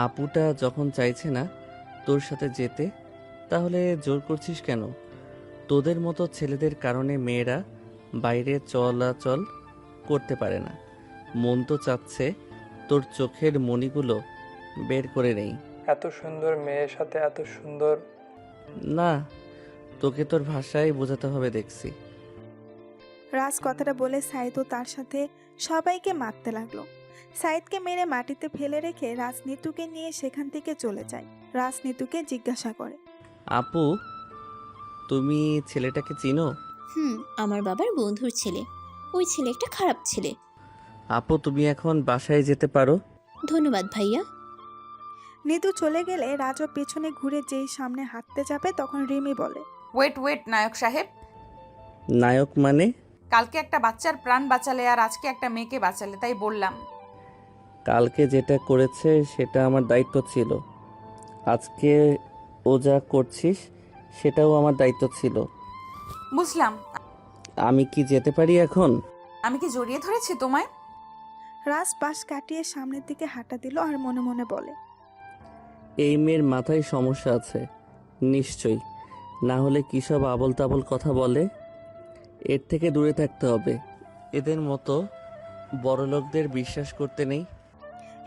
আপুটা যখন চাইছে না তোর সাথে যেতে, তাহলে জোর করছিস কেন? তোদের মতো ছেলেদের কারণে মেয়েরা বাইরে চলাচল করতে পারে না। মন তো চাচ্ছে তোর চোখের মণিগুলো বের করে নেই। এত সুন্দর মেয়ের সাথে এত সুন্দর। না, তোকে তোর ভাষায় বোঝাতে হবে দেখছি। রাজ কথাটা বলে সাইদও তার সাথে সবাইকে মারতে লাগলো। সাইদকে মেরে মাটিতে ফেলে রেখে রাজ নিতুকে নিয়ে সেখান থেকে চলে যায়। রাজ নিতুকে জিজ্ঞাসা করে, আপু, তুমি ছেলেটাকে চিনো? আমার বাবার বন্ধুর ছেলে। ওই ছেলে একটা খারাপ ছেলে। আপু, তুমি এখন বাসায় যেতে পারো। ধন্যবাদ ভাইয়া। নিতু চলে গেলে রাজও পেছনে ঘুরে যেই সামনে হাঁটতে যাবে তখন রিমি বলে, ওয়েট নায়ক সাহেব, নায়ক মানে? কালকে একটা বাচ্চার প্রাণ বাঁচালে আর আজকে একটা মেয়েকে বাঁচালে, তাই বললাম। কালকে যেটা করেছে সেটা আমার দায়িত্ব ছিল, আজকে ও যা করছিস সেটাও আমার দায়িত্ব ছিল। বুঝলাম। আমি কি যেতে পারি এখন? আমি কি জড়িয়ে ধরেছি তোমায়? রাজ পাশ কাটিয়ে সামনের দিকে হাঁটা দিল আর মনে মনে বলে, এই মেয়ের মাথায় সমস্যা আছে নিশ্চয়ই, না হলে কী সব আবল তাবল কথা বলে। এর থেকে দূরে থাকতে হবে। এদের মতো বড়লোকদের বিশ্বাস করতে নেই।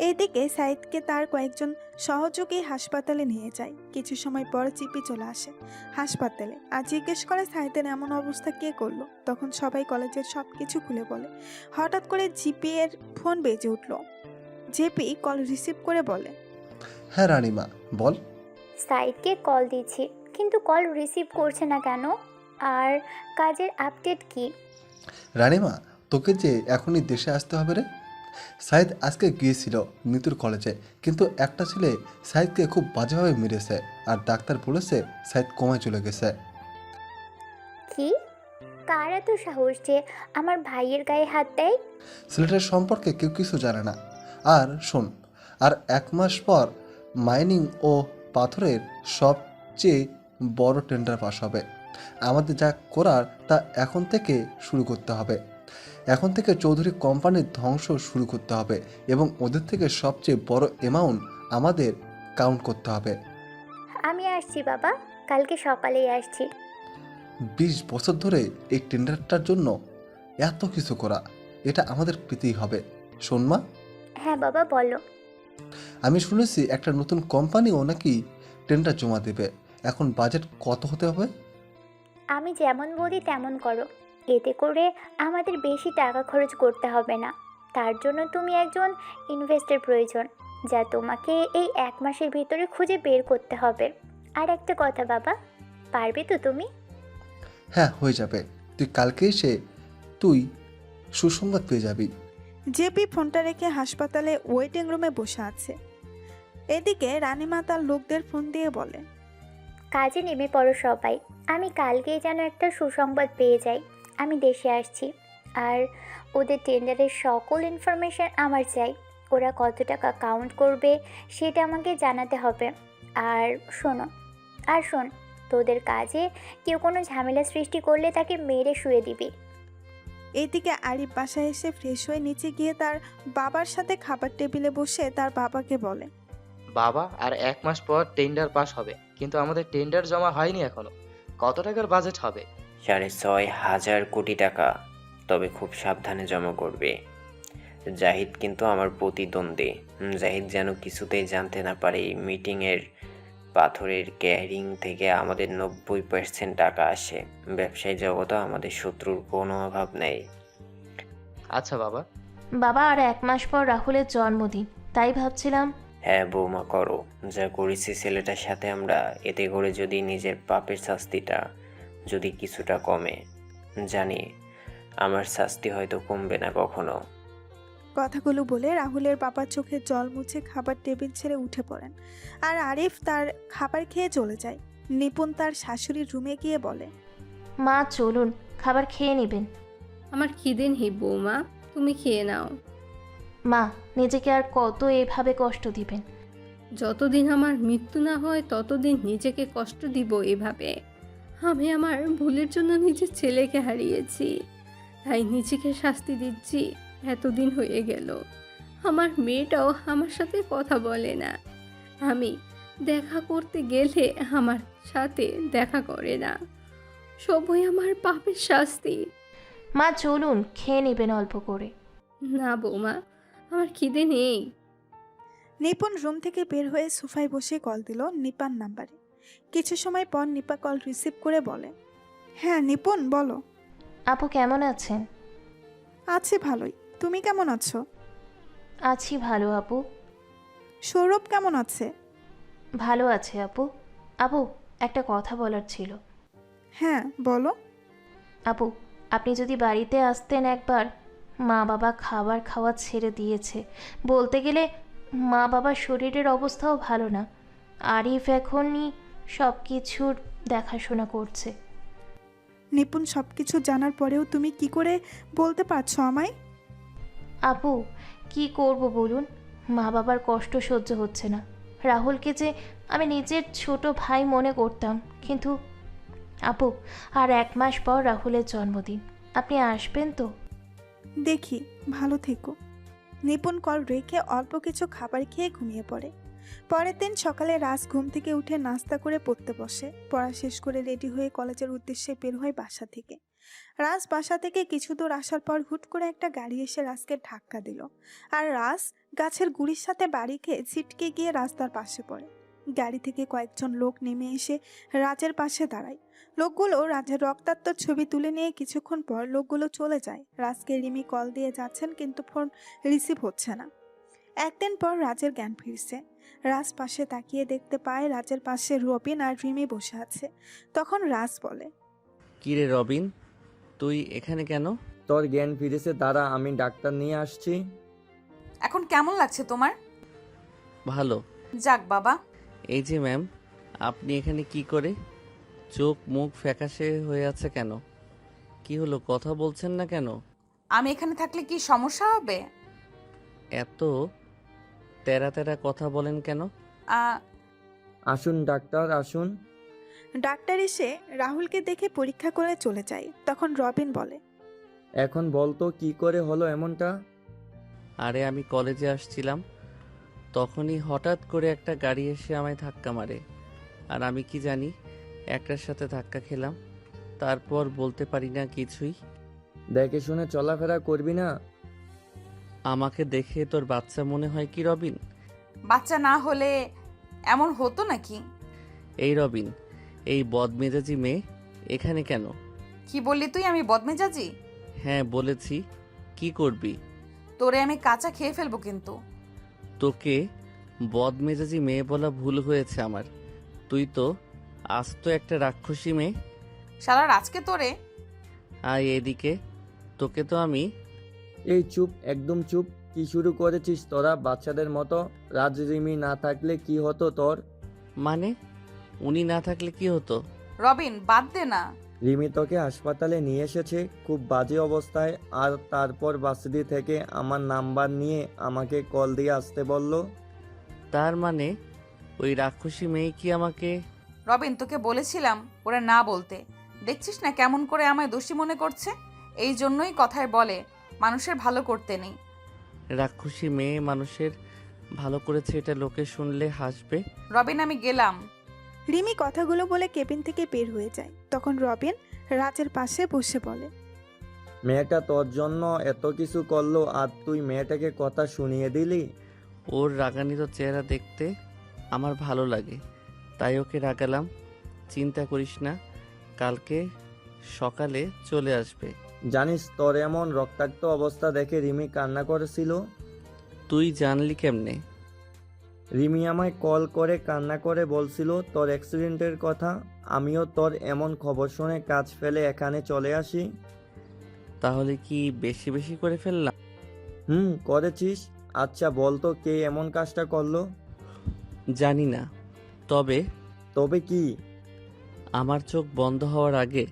এইদিকে সাইদকে তার কয়েকজন সহযোগী হাসপাতালে নিয়ে যায়। কিছু সময় পর চিপি চলে আসে হাসপাতালে আর জিজ্ঞেস করে সাইদের এমন অবস্থা কে করলো। তখন সবাই কলেজের সবকিছু খুলে বলে। হঠাৎ করে জিপি এর ফোন বেজে উঠল। জেপি কল রিসিভ করে বলে, হ্যাঁ রানিমা, বল। সাইদকে কল দিচ্ছি কিন্তু কল রিসিভ করছে না কেন? আর কাজের আপডেট কি? রানিমা, তোকে যে এখনই দেশে আসতে হবে রে। সাইদ আজকে গিয়েছিল নিতুর কলেজে, কিন্তু একটা ছেলে সাইদকে খুব বাজেভাবে মেরেছে আর ডাক্তার বলেছে সাইদ কমায় চলে গেছে। কি? কার এত সাহস যে আমার ভাইয়ের গায়ে হাত দেয়? ছেলেটার সম্পর্কে কেউ কিছু জানে না। আর শোন, আর 1 মাস পর মাইনিং ও পাথরের সবচেয়ে বড় টেন্ডার পাস হবে। আমাদের যা করার তা এখন থেকে শুরু করতে হবে। এখন থেকে চৌধুরী কোম্পানির ধ্বংস শুরু করতে হবে এবং ওদের থেকে সবচেয়ে বড় অ্যামাউন্ট আমাদের কাউন্ট করতে হবে। আমি আসছি বাবা, কালকে সকালেই আসছি। 20 বছর ধরে এই টেন্ডারটার জন্য এত কিছু করা, এটা আমাদের পেতেই হবে। শোন মা, হ্যাঁ বাবা বলো। আমি শুনেছি একটা নতুন কোম্পানিও নাকি টেন্ডার জমা দেবে। এখন বাজেট কত হতে হবে? আমি যেমন বলি তেমন করো, এতে করে আমাদের বেশি টাকা খরচ করতে হবে না। তার জন্য তুমি একজন ইনভেস্টর প্রয়োজন, যা তোমাকে এই 1 মাসের ভিতরে খুঁজে বের করতে হবে। আর একটা কথা বাবা, পারবে তো তুমি? হ্যাঁ, হয়ে যাবে। তুই কালকে এসে তুই সুসংবাদ পেয়ে যাবি। জেপি ফোনটা রেখে হাসপাতালে ওয়েটিং রুমে বসে আছে। এদিকে রানীমা তার লোকদের ফোন দিয়ে বলে, কাজে নেমে পড়ো সবাই, আমি কালকেই যেন একটা সুসংবাদ পেয়ে যাই। আমি দেশে আসছি আর ওদের টেন্ডারের সকল ইনফরমেশন আমার চাই। ওরা কত টাকা কাউন্ট করবে সেটা আমাকে জানাতে হবে। আর শোন, তোদের কাজে কেউ কোনো ঝামেলা সৃষ্টি করলে তাকে মেরে শুয়ে দিবি। এইদিকে আরিফ বাসায় এসে ফ্রেশ হয়ে নিচে গিয়ে তার বাবার সাথে খাবার টেবিলে বসে তার বাবাকে বলে, বাবা, আর 1 মাস পর টেন্ডার পাস হবে, কিন্তু আমাদের টেন্ডার জমা হয়নি এখনো। কত টাকার বাজেট হবে? 6,500 কোটি টাকা। তবে খুব সাবধানে জমা করবে। জাহিদ কিন্তু আমার প্রতিদ্বন্দ্বী। জাহিদ যেন কিছুতেই জানতে না পারে এই মিটিংয়ের পাথরের ক্যারিং থেকে আমাদের 90% টাকা আসে। ব্যবসায়ী জগতে আমাদের শত্রুর কোনো অভাব নেই। আচ্ছা বাবা। বাবা, আর 1 মাস পর রাহুলের জন্মদিন, তাই ভাবছিলাম। হ্যাঁ বৌমা, করো। যা করেছি ছেলেটার সাথে আমরা, এতে করে যদি নিজের পাপের শাস্তিটা যদি কিছুটা কমে, জানি আমার শাস্তি হয়তো কমবে না কখনো। কথাগুলো বলে রাহুলের বাবার চোখে জল মুছে খাবার টেবিল ছেড়ে উঠে পড়েন আর আরিফ তার খাবার খেয়ে চলে যায়। নিপুণ তার শাশুড়ির রুমে গিয়ে বলে, মা চলুন, খাবার খেয়ে নেবেন। আমার খিদে নেই বৌমা, তুমি খেয়ে নাও। মা, নিজেকে আর কত এভাবে কষ্ট দিবেন? যতদিন আমার মৃত্যু না হয় ততদিন নিজেকে কষ্ট দিব এভাবে? আমি আমার ভুলের জন্য নিজের ছেলেকে হারিয়েছি, তাই নিজেকে শাস্তি দিচ্ছি। এতদিন হয়ে গেল, আমার মেয়েটাও আমার সাথে কথা বলে না। আমি দেখা করতে গেলে আমার সাথে দেখা করে না। সবই আমার পাপের শাস্তি। মা চলুন, খেয়ে নেবেন অল্প করে। না বৌমা, আমার খিদে নেই। নিপুণ রুম থেকে বের হয়ে সোফায় বসে কল দিল নিপার নাম্বারে। কিছু সময় পর নিপা কল রিসিভ করে বলে, হ্যাঁ নিপুণ বলো। আপু কেমন আছেন? আছি ভালোই, তুমি কেমন আছো? আছি ভালো আপু। সৌরভ কেমন আছে? ভালো আছে আপু। আপু একটা কথা বলার ছিল। হ্যাঁ বলো। আপু আপনি যদি বাড়িতে আসতেন একবার। মা বাবা খাবার খাওয়া ছেড়ে দিয়েছে। বলতে গেলে মা বাবার শরীরের অবস্থাও ভালো না। আরিফ এখনই সব কিছুর দেখাশোনা করছে। নিপুণ সবকিছু জানার পরেও তুমি কি করে বলতে পারছো আমায়? আপু কি করব বলুন, মা বাবার কষ্ট সহ্য হচ্ছে না। রাহুলকে যে আমি নিজের ছোট ভাই মনে করতাম, কিন্তু আপু আর 1 মাস পর রাহুলের জন্মদিন। আপনি আসবেন তো? দেখি, ভালো থেকো। নিপুণ কল রেখে অল্প কিছু খাবার খেয়ে ঘুমিয়ে পড়ে। পরের দিন সকালে রাজ ঘুম থেকে উঠে নাস্তা করে পড়তে বসে। পড়া শেষ করে রেডি হয়ে কলেজের উদ্দেশ্যে বের হয় বাসা থেকে। রাজ বাসা থেকে কিছু দূর আসার পর হুট করে একটা গাড়ি এসে রাজকে ধাক্কা দিল, আর রাজ গাছের গুড়ির সাথে বাড়ি খেয়ে ছিটকে গিয়ে রাস্তার পাশে পড়ে। গাড়ি থেকে কয়েকজন লোক নেমে এসে রাজের পাশে দাঁড়ায়। লোকগুলো রাজের রক্তাক্ত ছবি তুলে নিয়ে কিছুক্ষণ পর লোকগুলো চলে যায়। রাজকে রিমি কল দিয়ে যাচ্ছেন, কিন্তু ফোন রিসিভ হচ্ছে না। একদিন পর রাজের জ্ঞান ফিরছে। রাজ পাশে তাকিয়ে দেখতে পায় রাজের পাশে রবিন আর রিমি বসে আছে। তখন রাজ বলে, কিরে রবিন, তুই এখানে কেন? তোর জ্ঞান ফিরেছে, দাঁড়া আমি ডাক্তার নিয়ে আসছি। এখন কেমন লাগছে তোমার? ভালো। যাক বাবা। এই যে ম্যাম, আপনি এখানে কি করে? চোখ মুখ ফ্যাকাশে হয়ে আছে কেন? কি হলো, কথা বলছেন না কেন? আমি এখানে থাকলে কি সমস্যা হবে? এত তেরা তেরা কথা বলেন কেন? আসুন ডাক্তার আসুন। ডাক্তার এসে রাহুলকে দেখে পরীক্ষা করে চলে যায়। তখন রবিন বলে, এখন বলতো কি করে হলো এমনটা? আরে আমি কলেজে আসছিলাম, তখনই হঠাৎ করে একটা গাড়ি এসে আমায় ধাক্কা মারে। আর আমি কি জানি একটার সাথে ধাক্কা খেলাম, তারপর বলতে পারি না কিছুই। দেখে শুনে চলাফেরা করবি না। আমাকে দেখে তোর বাচ্চা মনে হয় কি রবিন? বাচ্চা না হলে এমন হতো নাকি? এই রবিন, এই বদমেজাজি মেয়ে এখানে কেন? কি বললি তুই, আমি বদমেজাজি? হ্যাঁ বলেছি। কি করবি? তোরে আমি কাঁচা খেয়ে ফেলবো কিন্তু। তোকে বদমেজাজি মেয়ে বলা ভুল হয়েছে আমার। তুই তো আস্ত একটা রাক্ষসী মেয়ে। শালার আজকে তোরে। আয় এদিকে, তোকে তো আমি। এই চুপ, একদম চুপ। কি শুরু করেছিস তোরা বাচ্চাদের মতো? রাজরিমি না থাকলে কি হতো তোর? মানে উনি না থাকলে কি হতো? রবিন বাদ দে না। রিমি তোকে হাসপাতালে নিয়ে এসেছে খুব বাজে অবস্থায়, আর তারপর বাসিদি থেকে আমার নাম্বার নিয়ে আমাকে কল দিয়ে আসতে বলল। তার মানে ওই রাক্ষসী মেয়ে কি আমাকে? রবিন তোকে বলেছিলাম ওরা না বলতে। দেখছিস না কেমন করে আমায় দোষী মনে করছে? এই জন্যই কথায় বলে মানুষের ভালো করতে নেই। রাক্ষসী মেয়ে মানুষের ভালো করেছে, এটা লোকে শুনলে হাসবে। রবিন আমি গেলাম। রিমি কথাগুলো বলে কেবিন থেকে বের হয়ে যায়। তখন রবিন রাজের পাশে বসে বলে, মেয়েটা তোর জন্য এত কিছু করলো আর তুই মেয়েটাকে কথা শুনিয়ে দিলি? ওর রাগান্বিত চেহারা দেখতে আমার ভালো লাগে, তাই ওকে রাগালাম। চিন্তা করিস না, কালকে সকালে চলে আসবে। জানিস তোর এমন রক্তাক্ত অবস্থা দেখে রিমি কান্না করেছিল। তুই জানলি কেমনে? রিমি আমায় কল করে কান্না করে বলছিল তোর অ্যাক্সিডেন্টের কথা। আমিও তোর এমন খবর শুনে কাজ ফেলে এখানে চলে আসি। তাহলে কি বেশি বেশি করে ফেললাম? করেছিস। আচ্ছা বলতো কে এমন কাজটা করলো? জানি না, তবে তবে কি? আমার চোখ বন্ধ হওয়ার আগে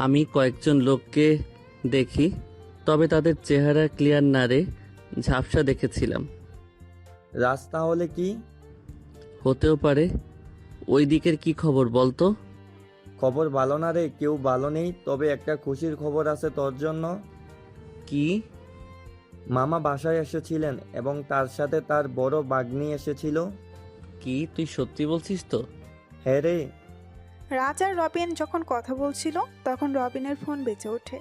আমি কয়েকজন লোককে দেখি, তবে তাদের চেহারা ক্লিয়ার না রে, ঝাপসা দেখেছিলাম। রাস্তা হলে কি হতেও পারে। ওই দিকের কি খবর বলতো? খবর ভালো না রে, কেউ ভালো নেই। তবে একটা খুশির খবর আছে তোর জন্য। কি? মামা বাসায় এসেছিলেন এবং তার সাথে তার বড় ভাগ্নি এসেছিল। কি তুই সত্যি বলছিস তো? হ্যাঁ রে। রাজ আর রবিন যখন কথা বলছিল তখন রবিনের ফোন বেজে ওঠে।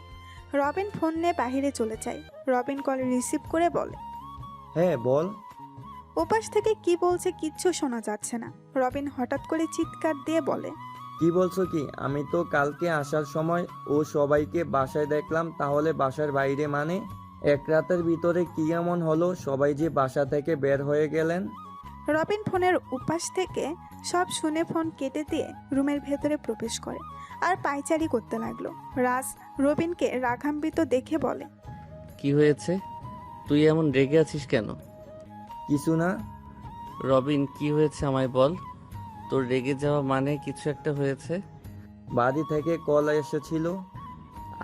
রবিন ফোন নিয়ে বাহিরে চলে যায়। রবিন কল রিসিভ করে বলে, হ্যাঁ বল। ওপাশ থেকে কি বলছে কিচ্ছু শোনা যাচ্ছে না। রবিন হঠাৎ করে চিৎকার দিয়ে বলে, কি বলছো কি? আমি তো কালকে আসার সময় ও সবাইকে বাসায় দেখলাম, তাহলে বাসার বাইরে মানে? এক রাতের ভিতরে কি এমন হলো সবাই যে বাসা থেকে বের হয়ে গেলেন? রবিন ফোনের উপাস থেকে সব শুনে ফোন কেটে দিয়ে রুমের ভেতরে প্রবেশ করে আর পায়চারি করতে লাগলো। রাজ রবিনকে রাগান্বিত দেখে বলে, কি হয়েছে? তুই এমন রেগে আছিস কেন? কিছু না। রবিন, কি হয়েছে আমায় বল। তোর রেগে যাওয়া মানে কিছু একটা হয়েছে। বাড়ি থেকে কল এসেছিল।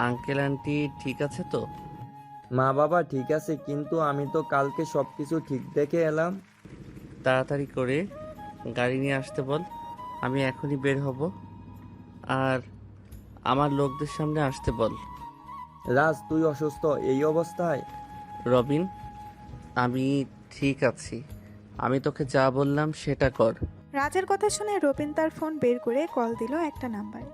আঙ্কেল আন্টি ঠিক আছে তো? মা বাবা ঠিক আছে, কিন্তু আমি তো কালকে সবকিছু ঠিক দেখে এলাম। তাড়াতাড়ি করে গাড়ি নিয়ে আসতে বল, আমি এখনই বের হব। আর আমার লোকদের সামনে আসতে বল। রাজ, তুই অসুস্থ এই অবস্থায়? রবিন, আমি ঠিক আছি। আমি তোকে যা বললাম সেটা কর। রাজের কথা শুনে রবিন তার ফোন বের করে কল দিল একটা নাম্বারে।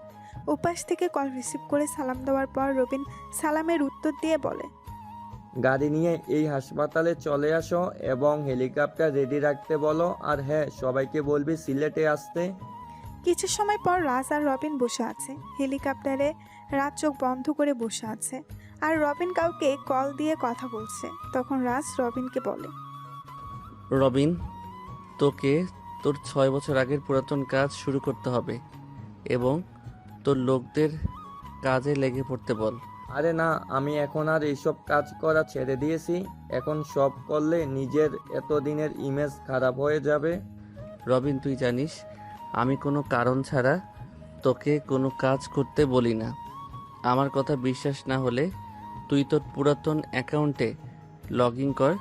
উপাস থেকে কল রিসিভ করে সালাম দেওয়ার পর রবিন সালামের উত্তর দিয়ে বলে, গাড়ি নিয়ে এই হাসপাতালে চলে আসো এবং হেলিকপ্টার রেডি রাখতে বলো। আর হ্যাঁ, সবাইকে বলবি সিলেটে আসতে। কিছু সময় পর রাজ আর রবিন বসে আছে হেলিকপ্টারে। রাজ চোখ বন্ধ করে বসে আছে আর রবিন কাউকে কল দিয়ে কথা বলছে। তখন রাজ রবিনকে বলে, রবিন, তোকে তোর 6 বছর আগের পুরাতন কাজ শুরু করতে হবে এবং তোর লোকদের কাজে লেগে পড়তে বল। আরে না, আমি এখন আর এইসব কাজ করা ছেড়ে দিয়েছি। এখন সব করলে নিজের এতদিনের ইমেজ খারাপ হয়ে যাবে। রবিন, তুই জানিস আমি কোনো কারণ ছাড়া তোকে কোনো কাজ করতে বলি না। আমার কথা বিশ্বাস না হলে তুই তোর পুরাতন অ্যাকাউন্টে লগ ইন কর,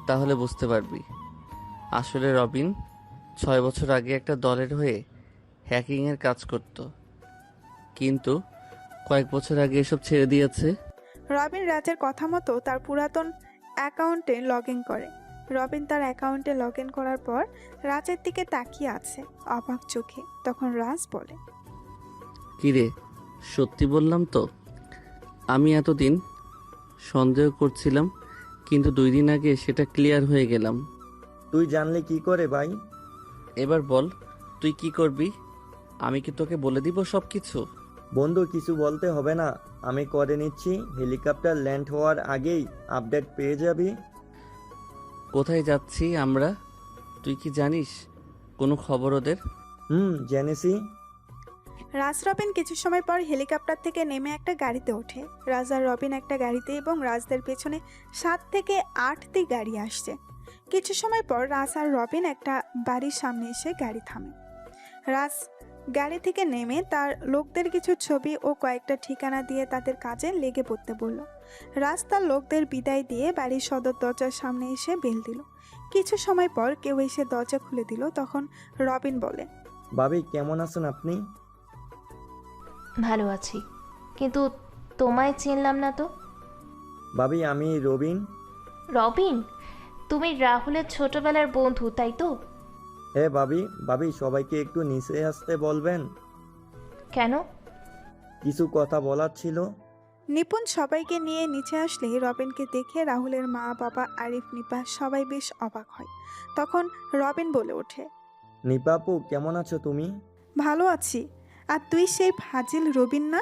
তাহলে বুঝতে পারবি। আসলে রবিন 6 বছর আগে একটা দলের হয়ে হ্যাকিংয়ের কাজ করত, কিন্তু কয়েক বছর আগে এসব ছেড়ে দিয়েছে। রবিন রাজের কথা মতো তার পুরাতন অ্যাকাউন্টে লগ ইন করে। রবিন তার অ্যাকাউন্টে লগ ইন করার পর রাজের দিকে তাকিয়ে আছে অবাক চোখে। তখন রাজ বলে, কিরে, সত্যি বললাম তো? আমি এতদিন সন্দেহ করছিলাম, কিন্তু 2 দিন আগে সেটা ক্লিয়ার হয়ে গেলাম। তুই জানলে কি করে ভাই? এবার বল, তুই কি করবি? আমি কি তোকে বলে দিব সব কিছু? বন্ধু, কিছু বলতে হবে না, আমি করে নিচ্ছি। হেলিকপ্টার ল্যান্ড হওয়ার আগেই আপডেট পেয়ে যাবি। কোথায় যাচ্ছি আমরা? তুই কি জানিস কোনো খবর ওদের? জেনেছি। রাজ রবিন কিছু সময় পর হেলিকপ্টার থেকে নেমে একটা গাড়িতে ওঠে। রাজ আর রবিন একটা গাড়িতে এবং রাজদের পেছনে 7 থেকে 8টি গাড়ি আসছে। কিছু সময় পর রাজ আর রবিন একটা বাড়ির সামনে এসে গাড়ি থামে। রাজ গাড়ি থেকে নেমে তার লোকদের কিছু ছবি ও কয়েকটা ঠিকানা দিয়ে তাদের কাজে লেগে পড়তে বলল। রাজ তার লোকদের বিদায় দিয়ে বাড়ির সদর দরজার সামনে এসে বেল দিল। কিছু সময় পর কেউ এসে দরজা খুলে দিল। তখন রবিন বলে, ভাবি, কেমন আছেন আপনি? ভালো আছি, কিন্তু তোমায় চিনলাম না তো। ভাবি, আমি রবিন। রবিন, তুমি রাহুলের ছোটবেলার বন্ধু তাই তো? হ্যাঁ ভাবি। ভাবি, সবাইকে একটু নিচে আসতে বলবেন। কেন? কিছু কথা বলার ছিল। নিপুণ সবাইকে নিয়ে নিচে আসলে রবিনকে দেখে রাহুলের মা বাবা আরিফ নিপা সবাই বেশ অবাক হয়। তখন রবিন বলে ওঠে, নিপাপু, কেমন আছো তুমি? ভালো আছি। আর তুই সেই ফাজিল রবিন না?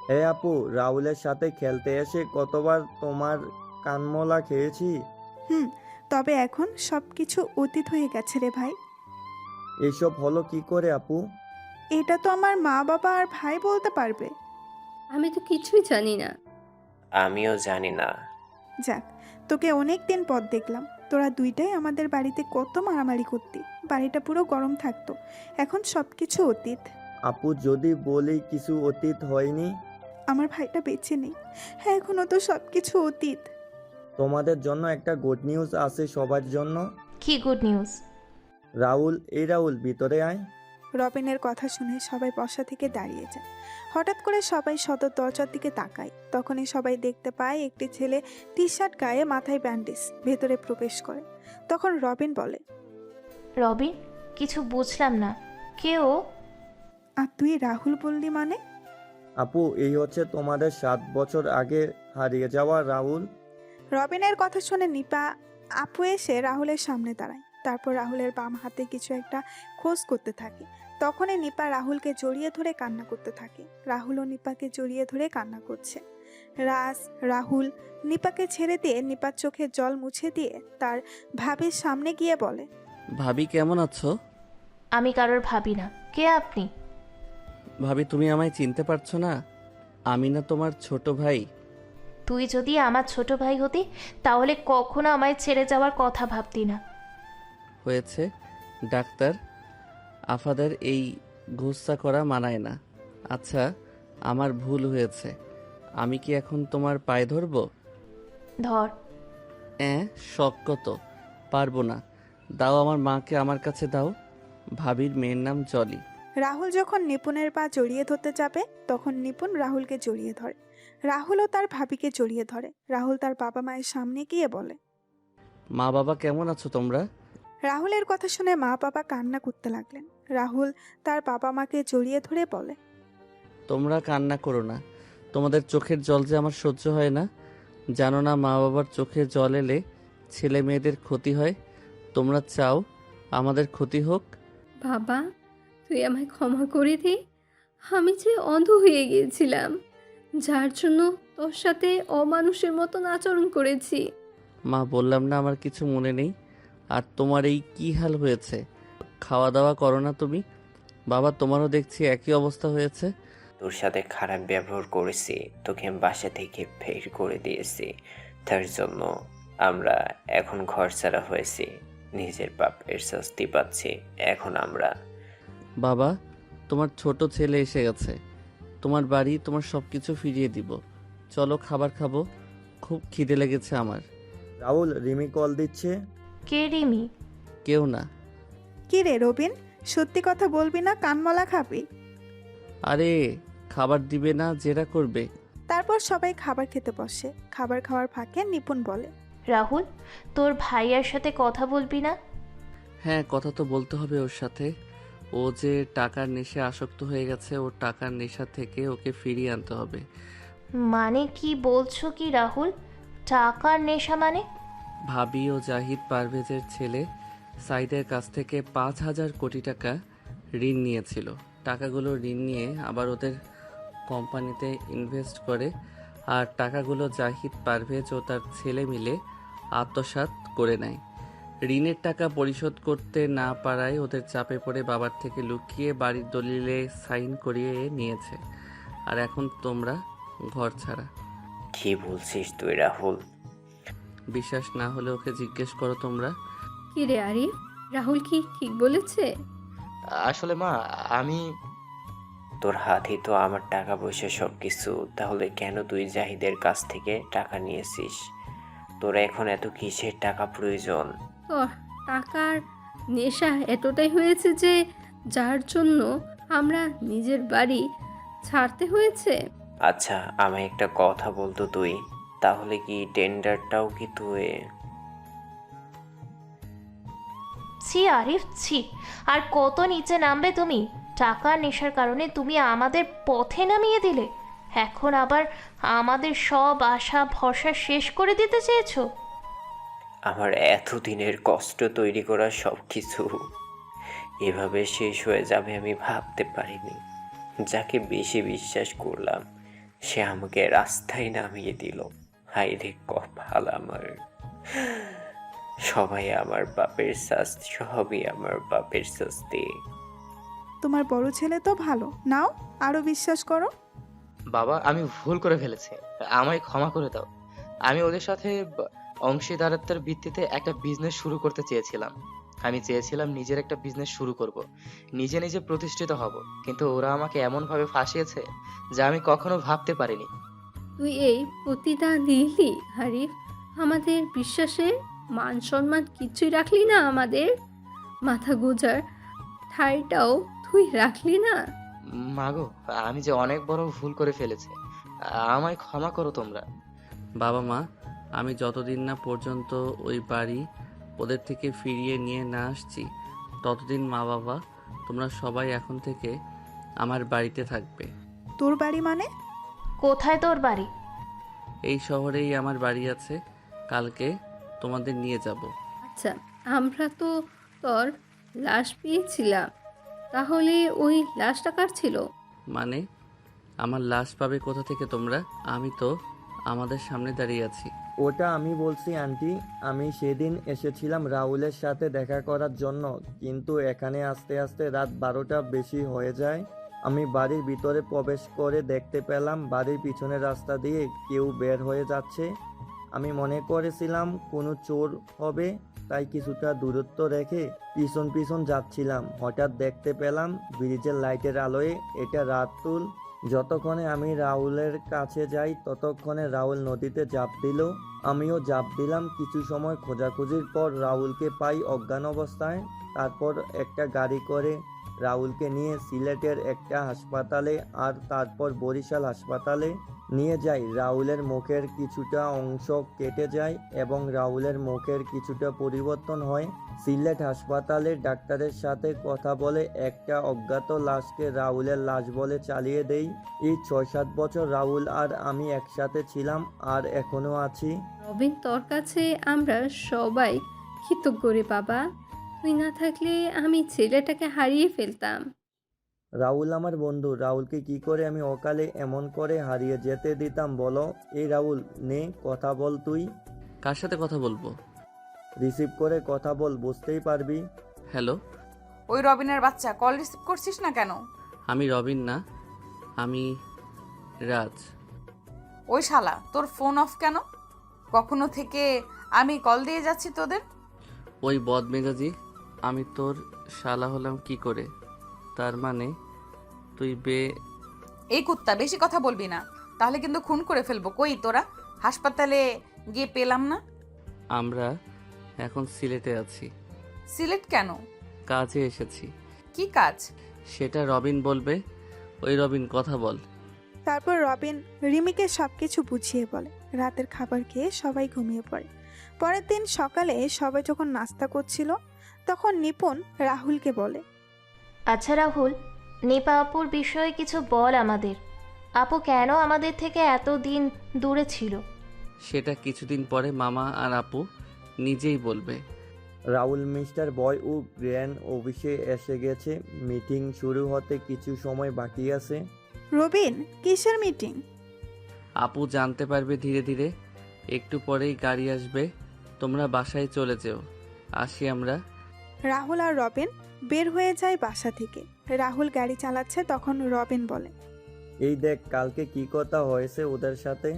হ্যাঁ আপু, রাহুলের সাথে খেলতে এসে কতবার তোমার কানমলা খেয়েছি। তবে এখন সব কিছু অতীত হয়ে গেছে রে ভাই। এসব হলো কি করে আপু? এটা তো আমার মা বাবা আর ভাই বলতে পারবে। আমি তো কিছুই জানি না। আমিও জানি না। যাক, তোকে অনেক দিন পর দেখলাম। তোরা দুইটাই আমাদের বাড়িতে কত মারামারি করতি, বাড়িটা পুরো গরম থাকতো। এখন সব কিছু অতীত। আপু, যদি বলি কিছু অতীত হয়নি। আমার ভাইটা বেঁচে নেই। হ্যাঁ, এখনো তো সব কিছু অতীত। তোমাদের জন্য একটা গুড নিউজ আছে সবার জন্য। কি গুড নিউজ? রাহুল, এই রাহুল, ভিতরে আয়। রবিনের কথা শুনে সবাই বসা থেকে দাঁড়িয়ে যায়। হঠাৎ করে সবাই সদর দরজার দিকে তাকায়। তখনই সবাই দেখতে পায় একটি ছেলে টি শার্ট গায়ে, মাথায় ব্যান্ডেজ, ভেতরে প্রবেশ করে। তখন রবিন বলে, রবিন, কিছু বুঝলাম না। কেউ? আর তুই রাহুল বললি মানে? আপু, এই হচ্ছে তোমাদের 7 বছর আগে হারিয়ে যাওয়া রাহুল। রবিনের কথা শুনে নিপা আপু এসে রাহুলের সামনে দাঁড়ায়। তারপর রাহুলের বাম হাতে কিছু একটা খোঁজ করতে থাকে। তখনই নিপা রাহুলকে জড়িয়ে ধরে কান্না করতে থাকে। রাহুলও নিপাকে জড়িয়ে ধরে কান্না করছে। রাহুল নিপাকে ছেড়ে দিয়ে নিপার চোখে জল মুছে দিয়ে তার ভাবির সামনে গিয়ে বলে, ভাবি কেমন আছো? আমি কারোর ভাবি না। কে আপনি? ভাবি তুমি আমায় চিনতে পারছো না? আমি না তোমার ছোট ভাই। তুই যদি আমার ছোট ভাই হতি তাহলে কখনো আমায় ছেড়ে যাওয়ার কথা ভাবতি না। হয়েছে ডাক্তার, আফাদের এই ঘুষা করা মানায় না। আচ্ছা, আমার ভুল হয়েছে। আমি কি এখন তোমার পায়ে ধরবো? ধর। শখ কত, পারবো না। দাও আমার মাকে আমার কাছে দাও। ভাবির মেয়ের নাম জলি। রাহুল যখন নিপুণের পা জড়িয়ে ধরতে যাবে তখন নিপুণ রাহুলকে জড়িয়ে ধরে। রাহুলও তার ভাবিকে জড়িয়ে ধরে। রাহুল তার বাবা মায়ের সামনে গিয়ে বলে, মা বাবা কেমন আছো তোমরা? রাহুলের কথা শুনে মা বাবা কান্না করতে লাগলেন। রাহুল তার বাবা মাকে জড়িয়ে ধরে বলে, তোমরা কান্না করো না। তোমাদের চোখের জল যে আমার সহ্য হয় না। জানো না মা বাবার চোখের জল এলে ছেলে মেয়েদের ক্ষতি হয়? তোমরা চাও আমাদের ক্ষতি হোক? বাবা, তুই আমায় ক্ষমা করে দে। আমি যে অন্ধ হয়ে গিয়েছিলাম, যার জন্য তোর সাথে অমানুষের মতন আচরণ করেছি। মা, বললাম না আমার কিছু মনে নেই। আর তোমার এই কি হাল হয়েছে? খাওয়া দাওয়া করো না তুমি? বাবা, তোমারও দেখছি একই অবস্থা হয়েছে। তোর সাথে খারাপ ব্যবহার করেছি, তোকে বাসা থেকে বের করে দিয়েছি, তার জন্য আমরা এখন ঘর ছাড়া হয়েছি, নিজের পাপের শাস্তি পাচ্ছি এখন আমরা। বাবা, তোমার ছোট ছেলে এসে গেছে। তোমার বাড়ি, তোমার সব কিছু ফিরিয়ে দিব। চলো খাবার খাবো, খুব খিদে লেগেছে আমার। রাহুল, রিমি কল দিচ্ছে। কে রিমি? কেউ না। কি রে রবিন, সত্যি কথা বলবি না কানমলা খাবি? আরে খাবার দিবে না, জেরা করবে। তারপর সবাই খাবার খেতে বসে। খাবার খাওয়ার ফাঁকে নিপুণ বলে, রাহুল, তোর ভাইয়ার সাথে কথা বলবি না? হ্যাঁ, কথা তো বলতে হবে ওর সাথে। ও যে টাকার নেশে আসক্ত হয়ে গেছে, ওর টাকার নেশা থেকে ওকে ফিরিয়ে আনতে হবে। মানে কি বলছো কি রাহুল? টাকার নেশা মানে? ভাবি ও জাহিদ পারভেজের ছেলে সাইদের কাছ থেকে 5,000 কোটি টাকা ঋণ নিয়েছিল। টাকাগুলো ঋণ নিয়ে আবার ওদের কোম্পানিতে ইনভেস্ট করে, আর টাকাগুলো জাহিদ পারভেজ ও তার ছেলে মিলে আত্মসাৎ করে নেয়। ঋণের টাকা পরিশোধ করতে না পারায় ওদের চাপে পড়ে বাবার থেকে লুকিয়ে বাড়ির দলিলে সাইন করিয়ে নিয়েছে। আর এখন তোমরা ঘর ছাড়া। কি বলছিস তুই রাহুল? বিশ্বাস না হলে ওকে জিজ্ঞেস করো তোমরা। কি রে আরিফ, রাহুল কি ঠিক বলেছে? আসলে মা, আমি তোর হাতেই তো আমার টাকা পয়সা সব কিছু, তাহলে কেন তুই জাহিদের কাছ থেকে টাকা নিয়েছিস? তোর এখন এত কিসের টাকা প্রয়োজন? তোর টাকার নেশা এতটাই হয়েছে যে যার জন্য আমরা নিজের বাড়ি ছাড়তে হয়েছে। আচ্ছা, আমায় একটা কথা বলতো তুই, তাহলে কি টেন্ডারটাও কি তুই? ছি আরিফ, ছি। আর কত নিচে নামবে তুমি? টাকার নেশার কারণে তুমি আমাদের পথে নামিয়ে দিলে, এখন আবার আমাদের সব আশা ভরসা শেষ করে দিতে চেয়েছো? আমার এতদিনের কষ্ট তৈরি করা সব কিছু এভাবে শেষ হয়ে যাবে আমি ভাবতে পারিনি। যাকে বেশি বিশ্বাস করলাম সে আমাকে রাস্তায় নামিয়ে দিল। হায় রে কপাল আমার! সবাই আমার বাপের শাস্তি, সবই আমার বাপের শাস্তি। তোমার বড় ছেলে তো ভালো, নাও আরো বিশ্বাস করো। বাবা, আমি ভুল করে ফেলেছি, আমায় ক্ষমা করে দাও। আমি ওদের সাথে অংশীদারত্বের ভিত্তিতে একটা বিজনেস শুরু করতে চেয়েছিলাম। আমি চেয়েছিলাম নিজের একটা বিজনেস শুরু করব, নিজে নিজে প্রতিষ্ঠিত হব, কিন্তু ওরা আমাকে এমনভাবে ফাঁসিয়েছে যা আমি কখনো ভাবতে পারিনি। তুই এই প্রতিদান দিলি আরিফ, আমাদের বিশ্বাসের মান সম্মান কিছুই রাখলি না, আমাদের মাথা গোজার ঠাঁইটাও তুই রাখলি না। মাগো, আমি যে অনেক বড় ভুল করে ফেলেছি, আমায় ক্ষমা করো তোমরা। বাবা মা, আমি যতদিন না পর্যন্ত ওই বাড়ি ওদের থেকে ফিরিয়ে নিয়ে না আসছি ততদিন মা বাবা তোমরা সবাই এখন থেকে আমার বাড়িতে থাকবে। তোর বাড়ি মানে? কোথায় তোর বাড়ি? এই শহরেই আমার বাড়ি আছে, কালকে তোমাদের নিয়ে যাব। আচ্ছা, আমরা তো তোর লাশ পেয়েছিলাম, তাহলে ওই লাশটা কার ছিল? মানে আমার লাশ পাবে কোথা থেকে তোমরা? আমি তো আমাদের সামনে দাঁড়িয়ে আছি। ওটা আমি বলছি আন্টি, আমি সেদিন এসেছিলাম রাহুলের সাথে দেখা করার জন্য, কিন্তু এখানে আস্তে আস্তে রাত 12টা বেশি হয়ে যায়। আমি বাড়ির ভিতরে প্রবেশ করে দেখতে পেলাম বাড়ির পিছনের রাস্তা দিয়ে কেউ বের হয়ে যাচ্ছে। আমি মনে করেছিলাম কোনো চোর হবে, তাই কিছুটা দূরত্ব রেখে পিছন পিছন যাচ্ছিলাম। হঠাৎ দেখতে পেলাম ব্রিজের লাইটের আলোয় এটা রাতুল। যতক্ষণে আমি রাহুলের কাছে যাই ততক্ষণে রাহুল নদীতে ঝাঁপ দিল, আমিও ঝাঁপ দিলাম। কিছু সময় খোঁজাখুঁজির পর রাহুলকে পাই অজ্ঞান অবস্থায়। তারপর একটা গাড়ি করে রাহুলকে নিয়ে সিলেটের একটা হাসপাতালে আর তারপর বরিশাল হাসপাতালে নিয়ে যাই। রাহুলের মুখের কিছুটা অংশ কেটে যায় এবং রাহুলের মুখের কিছুটা পরিবর্তন হয়। সিলেট হাসপাতালের ডাক্তারের সাথে কথা বলে একটা অজ্ঞাত লাশকে রাহুলের লাশ বলে চালিয়ে দেই। এই 6-7 বছর রাহুল আর আমি একসাথে ছিলাম আর এখনো আছি। রবিন, তোর কাছে আমরা সবাই কৃতজ্ঞ রে বাবা। তুই না থাকলে আমি ছেলেটাকে হারিয়ে ফেলতাম। রাহুল আমার বন্ধু, রাহুলকে কি করে আমি অকালে এমন করে হারিয়ে যেতে দিতাম বলো? এই রাহুল, নে কথা বল তুই। কার সাথে কথা বলবো? রিসিভ করে কথা বল, বুঝতেই পারবি। হ্যালো, ওই রবিনের বাচ্চা, কল রিসিভ করছিস না কেন? আমি রবিন না, আমি রাজ। ওই শালা, তোর ফোন অফ কেন? কখনো থেকে আমি কল দিয়ে যাচ্ছি তোদের। ওই বদমেজাজি, আমি তোর শালা হলাম কি করে? তার মানে তুই এই কুত্তা, বেশি কথা বলবি না, তাহলে কিন্তু খুন করে ফেলবো। কই তোরা? হাসপাতালে গিয়ে পেলাম না। আমরা এখন সিলেটে আছি। সিলেট কেন? কাজে এসেছি। কি কাজ? সেটা রবিন বলবে। ওই রবিন, কথা বল। তারপর রবিন রিমিকে সবকিছু বুঝিয়ে বলে। রাতের খাবার খেয়ে সবাই ঘুমিয়ে পড়ে। পরের দিন সকালে সবাই যখন নাস্তা করছিল তখন নিপুণ রাহুলকে বলে, আচ্ছা রাহুল, নিপা আপুর বিষয়ে কিছু বল আমাদের। আপু কেন আমাদের থেকে এত দিন দূরে ছিল? সেটা কিছুদিন পরে মামা আর আপু নিজেই বলবে। রাহুল মিস্টার বয় ও গ্র্যান্ড অফিসে এসে গেছে। মিটিং শুরু হতে কিছু সময় বাকি আছে। রবিন, কিসের মিটিং? আপু জানতে পারবে ধীরে ধীরে। একটু পরেই গাড়ি আসবে, তোমরা বাসায় চলে যেও। আসি আমরা। রাহুল আর রবিন বের হয়ে যায় বাসা থেকে। রাহুল গাড়ি চালাচ্ছে, তখন রবিন বলে, এই দেখ কালকে কি কথা হয়েছে ওদের সাথে।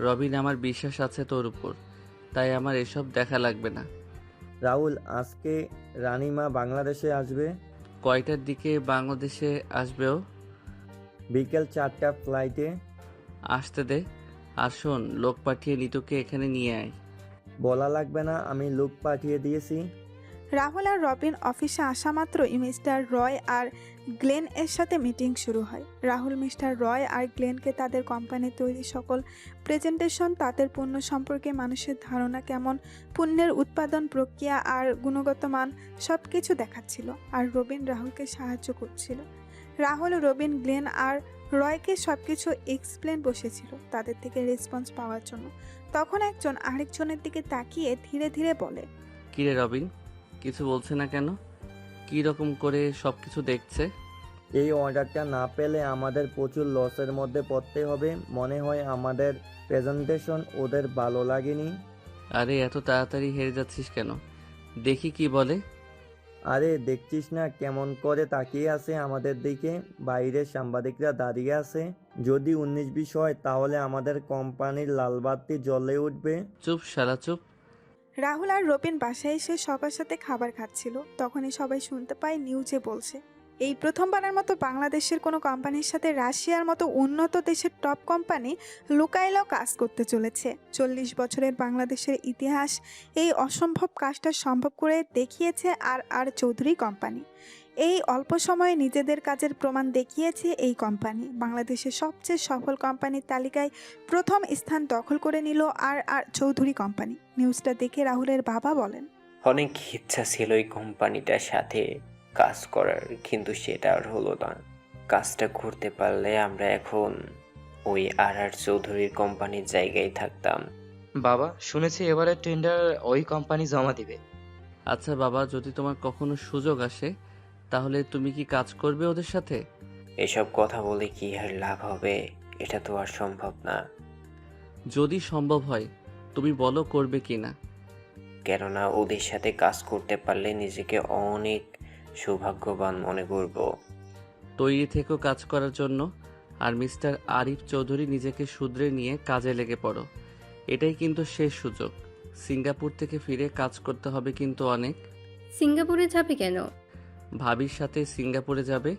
রবিন, আমার বিশ্বাস আছে তোর উপর, তাই আমার এসব দেখা লাগবে না। রাহুল, আজকে রানীমা বাংলাদেশে আসবে। কয়টার দিকে বাংলাদেশে আসবেও? বিকেল 4টা ফ্লাইটে। আসতে দে। আর শোন, লোক পাঠিয়ে লিটুকে এখানে নিয়ে আয়। বলা লাগবে না, আমি লোক পাঠিয়ে দিয়েছি। রাহুল আর রবিন অফিসে আসা মাত্রই মিস্টার রয় আর গ্লেন এর সাথে মিটিং শুরু হয়। রাহুল মিস্টার রয় আর গ্লেনকে তাদের কোম্পানির তৈরি সকল প্রেজেন্টেশন, তাদের পণ্য সম্পর্কে মানুষের ধারণা কেমন, পণ্যের উৎপাদন প্রক্রিয়া আর গুণগত মান সব কিছু দেখাচ্ছিল। আর রবিন রাহুলকে সাহায্য করছিল। রাহুল, রবিন, গ্লেন আর রয়কে সব কিছু এক্সপ্লেন বসেছিল তাদের থেকে রেসপন্স পাওয়ার জন্য। তখন একজন আরেকজনের দিকে তাকিয়ে ধীরে ধীরে বলে, কিরে রবিন, কিছু বলছে না কেন? কি রকম করে সব কিছু দেখছে? এই অর্ডারটা না পেলে আমাদের প্রচুর লসের মধ্যে পড়তে হবে। মনে হয় আমাদের প্রেজেন্টেশন ওদের ভালো লাগেনি। আরে এত তাড়াতাড়ি হেরে যাচ্ছিস কেন? দেখি কি বলে। আরে দেখছিস না কেমন করে তাকিয়ে আছে আমাদের দিকে? বাইরে সাংবাদিকরা দাঁড়িয়ে আছে। যদি 19-20 হয় তাহলে আমাদের কোম্পানির লালবাতি জ্বলে উঠবে। চুপ শালা, চুপ। রাহুল আর রবিন বাসায় এসে সবার সাথে খাবার খাচ্ছিল। তখনই সবাই শুনতে পায় নিউজে বলছে, এই প্রথমবারের মতো বাংলাদেশের কোনো কোম্পানির সাথে রাশিয়ার মতো উন্নত দেশের টপ কোম্পানি লুকাইলাও কাজ করতে চলেছে। 40 বছরের বাংলাদেশের ইতিহাস এই অসম্ভব কাজটা সম্ভব করে দেখিয়েছে আর চৌধুরী কোম্পানি। এই অল্প সময়ে নিজেদের কাজের প্রমাণ দেখিয়েছে এই কোম্পানি। বাংলাদেশের সবচেয়ে সফল কোম্পানির তালিকায় প্রথম স্থান দখল করে নিল আর চৌধুরী কোম্পানি। নিউজটা দেখে রাহুলের বাবা বলেন, অনেক ইচ্ছা ছিল এই কোম্পানিটার সাথে কাজ করার, কিন্তু সেটা আর হলো না। কাজটা করতে পারলে আমরা এখন ওই আর চৌধুরীর কোম্পানির জায়গায় থাকতাম। বাবা, শুনেছি এবারে টেন্ডার ওই কোম্পানি জমা দিবে। আচ্ছা বাবা, যদি তোমার কখনো সুযোগ আসে তাহলে তুমি কি কাজ করবে ওদের সাথে? এসব কথা বলে কি আর লাভ হবে? এটা তো আর সম্ভব না। যদি সম্ভব হয় তুমি বলো করবে কি না। কেননা ওদের সাথে কাজ করতে পারলে নিজেকে অনেক সৌভাগ্যবান মনে করব। তৈরি থেকো কাজ করার জন্য। আর মিস্টার আরিফ চৌধুরী, নিজেকে শুধরে নিয়ে কাজে লেগে পড়ো। এটাই কিন্তু শেষ সুযোগ। সিঙ্গাপুর থেকে ফিরে কাজ করতে হবে কিন্তু অনেক। সিঙ্গাপুরে যাবে কেন? ভাবির সাথে সিঙ্গাপুরে যাবে।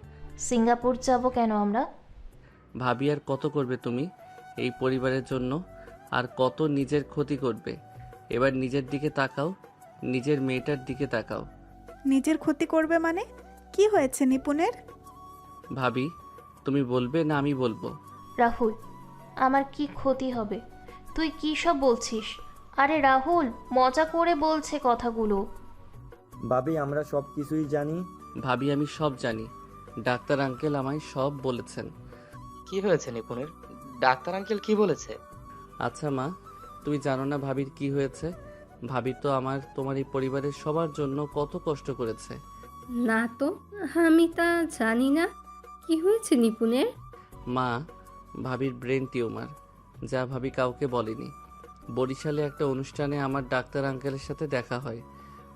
সিঙ্গাপুর যাব কেন আমরা? ভাবি আর কত করবে তুমি এই পরিবারের জন্য? আর কত নিজের ক্ষতি করবে? এবার নিজের দিকে তাকাও, নিজের মেয়েটার দিকে তাকাও। নিজের ক্ষতি করবে মানে? কি হয়েছে নিপুণের? ভাবি, তুমি বলবে না আমি বলবো? রাহুল, আমার কি ক্ষতি হবে? তুই কি সব বলছিস? আরে রাহুল, মজা করে বলছে কথাগুলো। ভাবি, আমরা সব কিছুই জানি। ভাবি, আমি সব জানি। ডাক্তার আঙ্কেল আমায় সব বলেছেন। কি হয়েছে নিপুণের? ডাক্তার আঙ্কেল কি বলেছে? আচ্ছা মা, তুমি জানো না ভাবির কি হয়েছে? ভাবি তো তোমার এই পরিবারের সবার জন্য কত কষ্ট করেছে। না তো, আমি তা জানি না। কি হয়েছে নিপুণের? মা, ভাবির ব্রেন টিউমার, যা ভাবি কাউকে বলেনি। বরিশালে একটা অনুষ্ঠানে আমার ডাক্তার আঙ্কেলের সাথে দেখা হয়।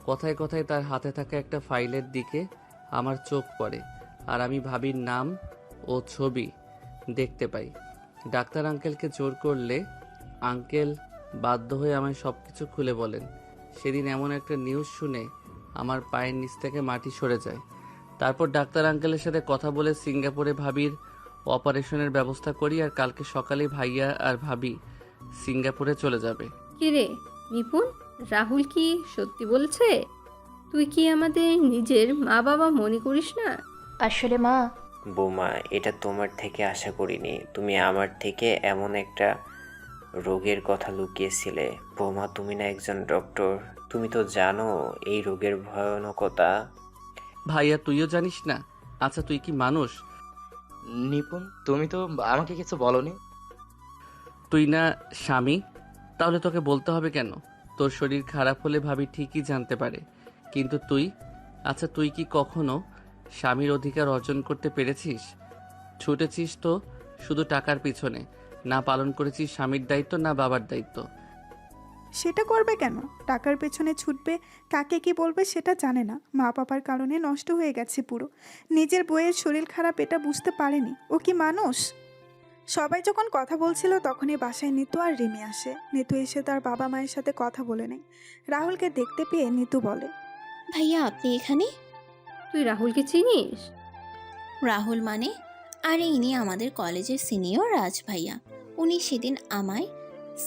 কথায় কথায় তার হাতে থাকা একটা ফাইলের দিকে আমার চোখ পড়ে, আর আমি ভাবির নাম ও ছবি দেখতে পাই। ডাক্তার আঙ্কেলকে জোর করলে আঙ্কেল বাধ্য হয়ে আমায় সব কিছু খুলে বলেন। সেদিন এমন একটা নিউজ শুনে আমার পায়ের নিচ থেকে মাটি সরে যায়। তারপর ডাক্তার আঙ্কেলের সাথে কথা বলে সিঙ্গাপুরে ভাবির অপারেশনের ব্যবস্থা করি, আর কালকে সকালে ভাইয়া আর ভাবি সিঙ্গাপুরে চলে যাবে। কিরে নিপুণ, রাহুল কি সত্যি বলছে? তুই কি আমাদের নিজের মা বাবা মনে করিস না? আসলে মা, বৌমা, এটা তোমার থেকে আশা করিনি। তুমি আমার থেকে এমন একটা রোগের কথা লুকিয়েছিলে। বৌমা, তুমি না একজন ডক্টর, তুমি তো জানো এই রোগের ভয়ানকতা। ভাইয়া, তুইও জানিস না? আচ্ছা, তুই কি মানুষ? নিপুণ, তুমি তো আমাকে কিছু বলনি। তুই না স্বামী? তাহলে তোকে বলতে হবে কেন? তোর শরীর খারাপ হলে ভাবি ঠিকই জানতে পারে, কিন্তু তুই? আচ্ছা, তুই কি কখনো স্বামীর অধিকার অর্জন করতে পেরেছিস? ছুটেছিস তো শুধু টাকার পিছনে, না পালন করেছিস স্বামীর দায়িত্ব, না বাবার দায়িত্ব। সেটা করবে কেন? টাকার পেছনে ছুটবে, কাকে কি বলবে সেটা জানে না। মা বাবার কারণে নষ্ট হয়ে গেছে পুরো। নিজের বইয়ের শরীর খারাপ এটা বুঝতে পারেনি। ও কি মানুষ? সবাই যখন কথা বলছিল তখনই বাসায় নিতু আর রিমি আসে। নিতু এসে তার বাবা মায়ের সাথে কথা বলে নেয়। রাহুলকে দেখতে পেয়ে নিতু বলে, ভাইয়া আপনি এখানে? তুই রাহুলকে চিনিস? রাহুল মানে? আরে ইনি আমাদের কলেজের সিনিয়র রাজ ভাইয়া। উনি সেদিন আমায়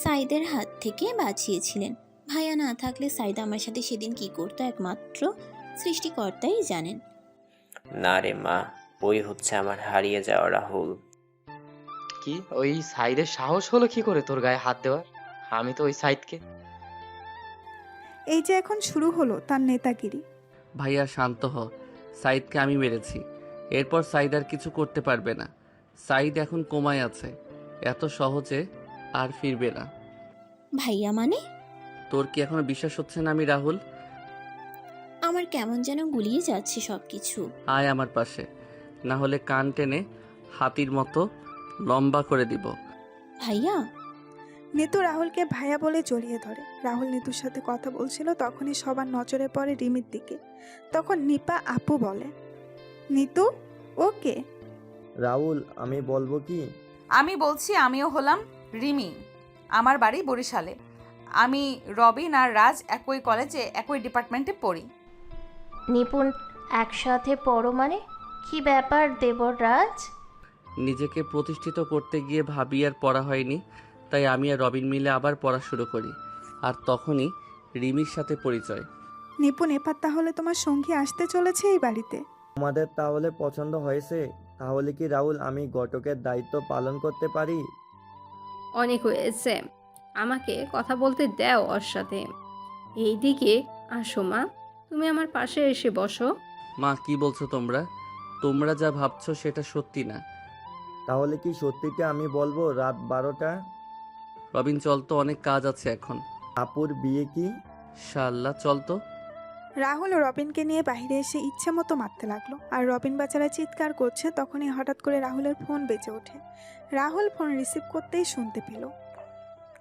সাইদের হাত থেকে বাঁচিয়েছিলেন। ভাইয়া না থাকলে সাইদ আমার সাথে সেদিন কি করতো একমাত্র সৃষ্টিকর্তাই জানেন। না রে মা, ওই হচ্ছে আমার হারিয়ে যাওয়া রাহুল। কি ওই সাইদের সাহস হলো কি করে তোর গায়ে হাত দেওয়ার? আমি তো ওই সাইদকে। এই যে এখন শুরু হলো তার নেতাগিরি। ভাইয়া শান্ত হ। সাইদকে আমি মেরেছি, এরপর সাইদ আর কিছু করতে পারবে না। সাইদ এখন কোমায় আছে, এত সহজে আর ফিরবে না। ভাইয়া মানে? তোর কি এখনো বিশ্বাস হচ্ছে না আমি রাহুল? আমার কেমন যেন গুলিয়ে যাচ্ছে সব কিছু। আয় আমার পাশে, না হলে কান টেনে হাতির মতো লম্বা করে দিব। ভাইয়া। নিতু রাহুলকে ভাইয়া বলে জড়িয়ে ধরে। রাহুল নিতুর সাথে কথা বলছিল, তখনই সবার নজরে পড়ে রিমির দিকে। তখন নিপা আপু বলে, নিতু ওকে? রাহুল, আমি বলবো কি? আমি বলছি, আমিও হলাম রিমি। আমার বাড়ি বরিশালে। আমি রবিন আর রাজ একই কলেজে একই ডিপার্টমেন্টে পড়ি। নিপুণ একসাথে পড়ো মানে? কি ব্যাপার দেবর রাজ? নিজেকে প্রতিষ্ঠিত করতে গিয়ে ভাবি আর পড়া হয়নি, তাই আমি আর রবিন মিলে আবার পড়া শুরু করি। আর তখনই রিমির সাথে পরিচয়। নিপুণ, এবার তাহলে তোমার সঙ্গী আসতে চলেছে এই বাড়িতে। আমাদের তাহলে পছন্দ হয়েছে। তাহলে কি রাহুল আমি ঘটকের দায়িত্ব পালন করতে পারি? অনেক হয়েছে, আমাকে কথা বলতে দাও ওর সাথে। এইদিকে আসো মা, তুমি আমার পাশে এসে বসো। মা কি বলছো তোমরা? তোমরা যা ভাবছো সেটা সত্যি না। তাহলে কি সত্যিটা আমি বলবো রাত 12টা? রবিন চল তো, অনেক কাজ আছে এখন। আপুর বিয়ে কি? শাল্লা চল তো। রাহুল রবিনকে নিয়ে বাইরে এসে ইচ্ছে মতো মারতে লাগলো, আর রবিন বাচ্চারা চিৎকার করছে। তখনই হঠাৎ করে রাহুলের ফোন বেজে ওঠে। রাহুল ফোন রিসিভ করতেই শুনতে পেল।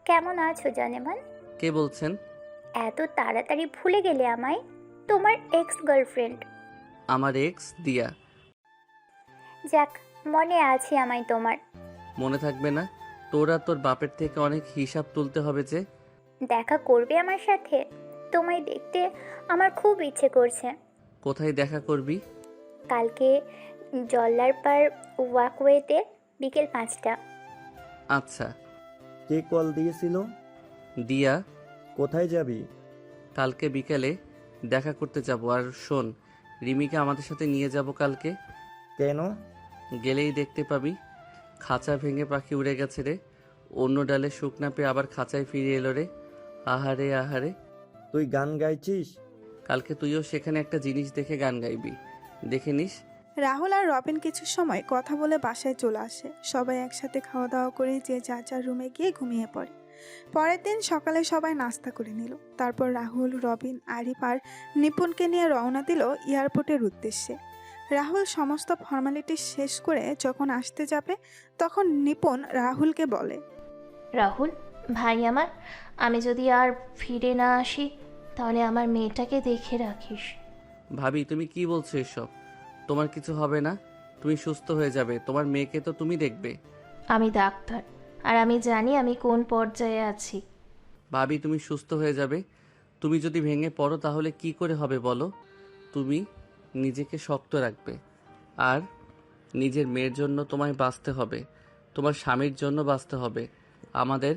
কেমন আছো জানেমান? কে বলছেন? এত তাড়াতাড়ি ভুলে গেলে আমায়? তোমার এক্স গার্লফ্রেন্ড। আমার এক্স দিয়া। যাক, মনে আছে আমায় তোমার। মনে থাকবে না? তোরা তোর বাপের থেকে অনেক হিসাব তুলতে হবে যে। দেখা করবে আমার সাথে? তোমায় দেখতে আমার খুব ইচ্ছে করছে। কোথায় দেখা করবি? কালকে জল্লার পার ওয়াকওয়েতে বিকেল 5টা। আচ্ছা। কে কল দিয়েছিল? দিয়া। কোথায় যাবি? কালকে বিকেলে দেখা করতে যাব। আর শোন, রিমিকে আমাদের সাথে নিয়ে যাব কালকে। কেন? গেলেই দেখতে পাবি। খাঁচা ভেঙে পাখি উড়ে গেছে রে। অন্য ডালে সুখ না পেয়ে আবার খাঁচায় ফিরে এলো রে। আহারে আহারে। তুই গান গাইছিস? কালকে তুইও সেখানে একটা জিনিস দেখে গান গাইবি, দেখে নিস। রাহুল আর রবিন কিছু সময় কথা বলে বাসায় চলে আসে। সবাই একসাথে খাওয়া দাওয়া করে যে যার যার রুমে গিয়ে ঘুমিয়ে পড়ে। পরের দিন সকালে সবাই নাস্তা করে নিল। তারপর রাহুল, রবিন, আরিফ আর নিপুণকে নিয়ে রওনা দিল এয়ারপোর্টের উদ্দেশ্যে। রাহুল সমস্ত ফর্মালিটি শেষ করে যখন আসতে যাবে, তখন নিপুণ রাহুলকে বলে, রাহুল ভাই আমার, আমি যদি আর ফিরে না আসি তাহলে আমার মেয়েটাকে দেখে রাখিস। ভাবি তুমি কি বলছো এসব? তোমার কিছু হবে না, তুমি সুস্থ হয়ে যাবে। তোমার মেয়েকে তো তুমি দেখবে। আমি ডাক্তার, আর আমি জানি আমি কোন পর্যায়ে আছি। ভাবি তুমি সুস্থ হয়ে যাবে। তুমি যদি ভেঙে পড়ো তাহলে কি করে হবে বলো? তুমি নিজেকে শক্ত রাখবে। আর নিজের মেয়ের জন্য তোমায় বাঁচতে হবে, তোমার স্বামীর জন্য বাঁচতে হবে, আমাদের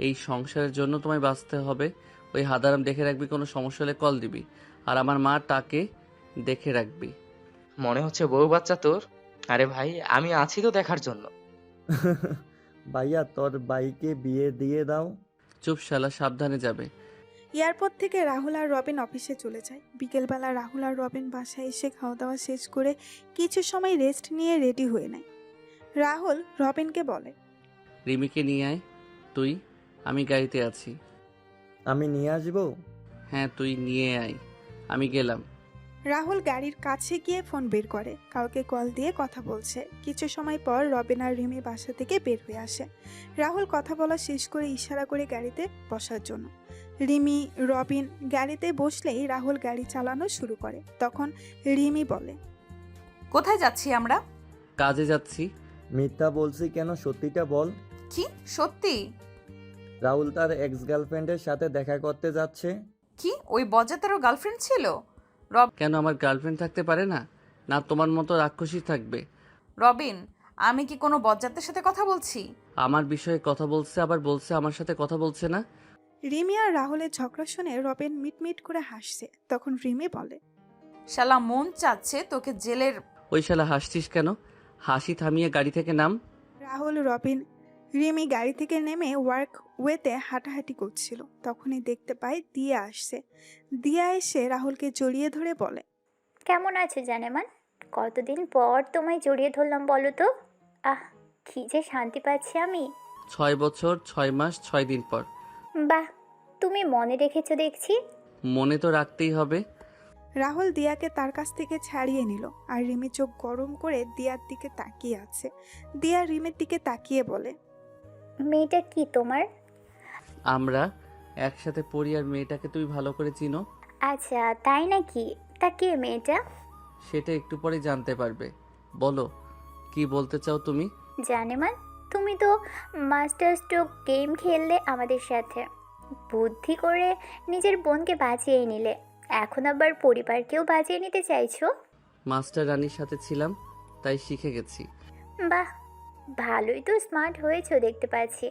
এই সংসারের জন্য তোমায় বাঁচতে হবে। ওই হাদারাম দেখে রাখবি, কোনো সমস্যা হলে কল দিবি। আর আমার মা টাকে দেখে রাখবি। মনে হচ্ছে বউ বাচ্চা তোর। আরে ভাই, আমি আছি তো দেখার জন্য। ভাইয়া তোর বাইকে বিয়ে দিয়ে দাও। চুপ শালা, সাবধানে যাবে। এয়ারপোর্ট থেকে রাহুল আর রবিন অফিসে চলে যায়। বিকেলবেলা রাহুল আর রবিন বাসায় এসে খাওয়া দাওয়া শেষ করে কিছু সময় রেস্ট নিয়ে রেডি হয়ে নেয়। রাহুল রবিনকে বলে, রিমিকে নিয়ে আয় তুই, আমি গাড়িতে আছি। আমি নিয়ে আসবো? হ্যাঁ তুই নিয়ে আয়, আমি গেলাম। রাহুল গাড়ির কাছে গিয়ে ফোন বের করে, কাউকে কল দিয়ে কথা বলছে। কিছু সময় পর রবিন আর রিমি বাসা থেকে বের হয়ে আসে। রাহুল কথা বলা শেষ করে ইশারা করে গাড়িতে বসার জন্য। রিমি, রবিন গাড়িতে বসলেই রাহুল গাড়ি চালানো শুরু করে। তখন রিমি বলে, কোথায় যাচ্ছি আমরা? কাজে যাচ্ছি। মিথ্যা বলছি কেন, সত্যিটা বল। কি সত্যি? রাহুল তার এক্স গার্লফ্রেন্ডের সাথে দেখা করতে যাচ্ছে। কি ওই বজ্জাতেরও গার্লফ্রেন্ড ছিল? কেন আমার গার্লফ্রেন্ড থাকতে পারে না? না তোমার মতো রাক্ষসী থাকবে? রবিন, আমি কি কোনো বজ্জাতের সাথে কথা বলছি? আমার বিষয়ে কথা বলছে, আবার বলছে আমার সাথে কথা বলছে না। রিমি আর রাহুলের ঝগড়া শুনে রবিন মিটমিট করে হাসছে। তখন রিমি বলে, শালা মন চাচ্ছে তোকে জেলের। ওই শালা হাসছিস কেন? হাসি থামিয়ে গাড়ি থেকে নাম। রাহুল, রবিন, রিমি গাড়ি থেকে নেমে ওয়ার্ক ওয়েতে হাঁটাহাঁটি করছিল। তখনই দেখতে পায় দিয়া আসছে। দিয়া এসে রাহুলকে জড়িয়ে ধরে বলে, কেমন আছো জানেমান? কতদিন পর তোমায় জড়িয়ে ধরলাম বলো তো। আহ, কি যে শান্তি পাচ্ছি আমি। 6 বছর 6 মাস 6 দিন পর। বাহ, তুমি মনে রেখেছো দেখছি। মনে তো রাখতেই হবে। রাহুল দিয়াকে তার কাছ থেকে ছাড়িয়ে নিল, আর রিমি চোখ গরম করে দিয়ার দিকে তাকিয়ে আছে। দিয়া রিমির দিকে তাকিয়ে বলে, মেয়েটা কি তোমার? আমরা একসাথে পড়ি, আর মেয়েটাকে তুমি ভালো করে চিনো। আচ্ছা তাই নাকি? তা কে মেয়েটা? সেটা একটু পরে জানতে পারবে। বলো কি বলতে চাও তুমি? জানেমান, তুমি তো মাস্টার স্ট্রোক গেম খেললে আমাদের সাথে। বুদ্ধি করে নিজের বোনকে বাঁচিয়ে নিলে, এখন আবার পরিবারকেও বাঁচিয়ে নিতে চাইছো? মাস্টার রানীর সাথে ছিলাম, তাই শিখে গেছি। বাহ, ভালোই তো স্মার্ট হয়েছো দেখতে পাচ্ছি।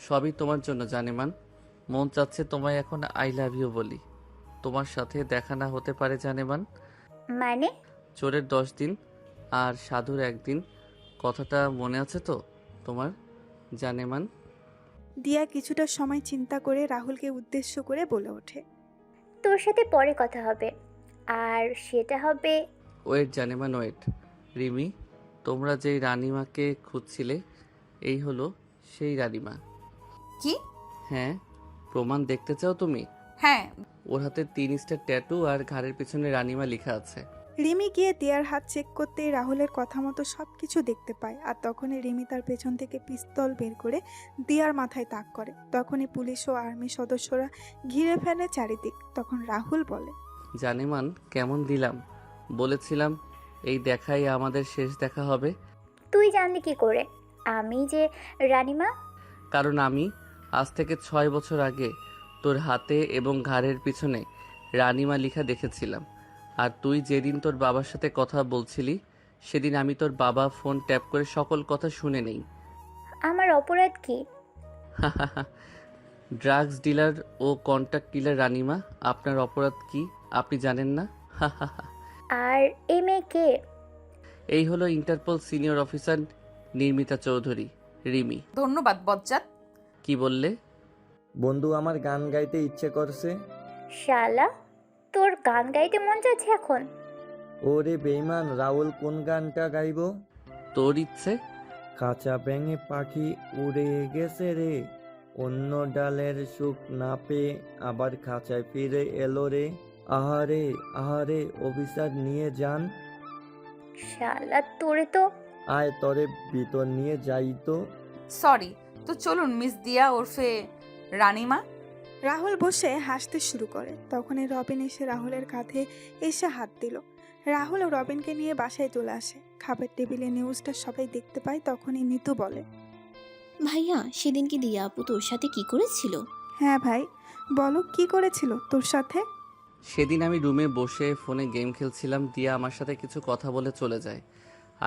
সবই তোমার জন্য জানেমান। মন চাচ্ছে তোমায় এখন আই লাভ ইউ বলি। তোমার সাথে দেখা না হতে পারে জানেমান। মানে? চোরের 10 দিন আর সাধুর 1 দিন, কথাটা মনে আছে তো তোমার জানেমান? দিয়া কিছুটা সময় চিন্তা করে রাহুলকে উদ্দেশ্য করে বলে ওঠে, তোর সাথে পরে কথা হবে, আর সেটা হবে। Wait জানেমান wait. রিমি, তোমরা যেই রানিমাকে খুঁজছিলে এই হলো সেই রানিমা। কি? হ্যাঁ, প্রমাণ দেখতে চাও তুমি? হ্যাঁ। ওর হাতে 3 স্টার ট্যাটু আর ঘাড়ের পিছনে রানিমা লেখা আছে। রিমি গিয়ে দিয়ার হাত চেক করতেই রাহুলের কথা মতো সব কিছু দেখতে পায়। আর তখনই রিমি তার পেছন থেকে পিস্তল বের করে দিয়ার মাথায় তাক করে। তখনই পুলিশ ও আর্মি সদস্যরা ঘিরে ফেলে চারিদিক। তখন রাহুল বলে, জানেমান কেমন দিলাম? বলেছিলাম এই দেখাই আমাদের শেষ দেখা হবে। তুই জানলি কি করে আমি যে রানিমা? কারণ আমি আজ থেকে 6 বছর আগে তোর হাতে এবং ঘাড়ের পিছনে রানিমা লেখা দেখেছিলাম। আর তুই যেদিন তোর বাবার সাথে কথা বলছিলি সেদিন আমি তোর বাবা ফোন ট্যাপ করে সকল কথা শুনে নেই। আমার অপরাধ কি? ড্রাগস ডিলার ও কন্ট্রাক্ট ডিলার রানিমা, আপনার অপরাধ কি আপনি জানেন না? আর এই মেয়ে কে? এই হলো Interpol senior officer Nirmita Chowdhury, Rimi. ধন্যবাদ বজ্জাত। কি বললে? বন্ধু, আমার গান গাইতে ইচ্ছে করছে। শালা, তোর গান গাইতে মন যাচ্ছে এখন? ওরে বেইমান, রাহুল কোন গানটা গাইবো? তোর ইচ্ছে? কাঁচা ব্যাঙে পাখি উড়ে গেছে রে, অন্য ডালের সুখ না পেয়ে আবার খাঁচায় ফিরে এলো রে। আহারে আহারে, অফিসার নিয়ে যান। শালা, তোরে তো। আয় তরে ভিতর নিয়ে যাই তো। সরি, তো চলুন মিস দিয়া ওরফে রানিমা। রাহুল বসে হাসতে শুরু করে। তখনই রবিন এসে রাহুলের কাঁধে এসে হাত দিল। রাহুল ও রবিনকে নিয়ে বাসায় চলে আসে। খাবার টেবিলে নিউজটা সবাই দেখতে পায়। তখনই নিতু বলে, ভাইয়া, সেদিন কি দিয়া আপু তোর সাথে কি করেছিল? হ্যাঁ ভাই, বলো কি করেছিল তোর সাথে? সেদিন আমি রুমে বসে ফোনে গেম খেলছিলাম। দিয়া আমার সাথে কিছু কথা বলে চলে যায়।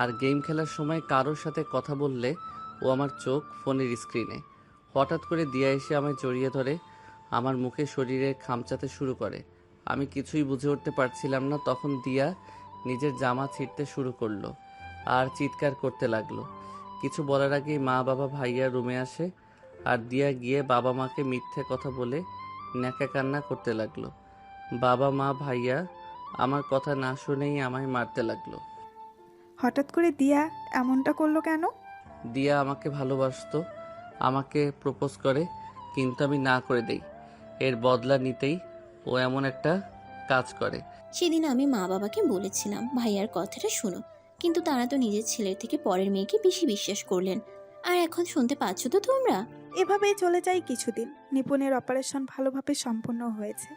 আর গেম খেলার সময় কারোর সাথে কথা বললে ও আমার চোখ ফোনের স্ক্রিনে। হঠাৎ করে দিয়া এসে আমায় জড়িয়ে ধরে আমার মুখে শরীরে খামচাতে শুরু করে। আমি কিছুই বুঝে উঠতে পারছিলাম না। তখন দিয়া নিজের জামা ছিঁড়তে শুরু করলো আর চিৎকার করতে লাগলো। কিছু বলার আগেই মা বাবা ভাইয়া রুমে আসে। আর দিয়া গিয়ে বাবা মাকে মিথ্যে কথা বলে ন্যাকা কান্না করতে লাগলো। বাবা মা ভাইয়া আমার কথা না শুনেই আমায় মারতে লাগলো। হঠাৎ করে দিয়া এমনটা করলো কেন? দিয়া আমাকে ভালোবাসতো, আমাকে প্রপোজ করে, কিন্তু আমি না করে দেই। এর বদলা নিতেই ও এমন একটা কাজ করে। সেদিন আমি মা বাবাকে বলেছিলাম ভাইয়ার কথাটা শোনো, কিন্তু তারা তো নিজের ছেলের থেকে পরের মেয়েকে বেশি বিশ্বাস করলেন। আর এখন শুনতে পাচ্ছ তো তোমরা। এভাবেই চলে যায় কিছুদিন। নিপুণের অপারেশন ভালোভাবে সম্পন্ন হয়েছে।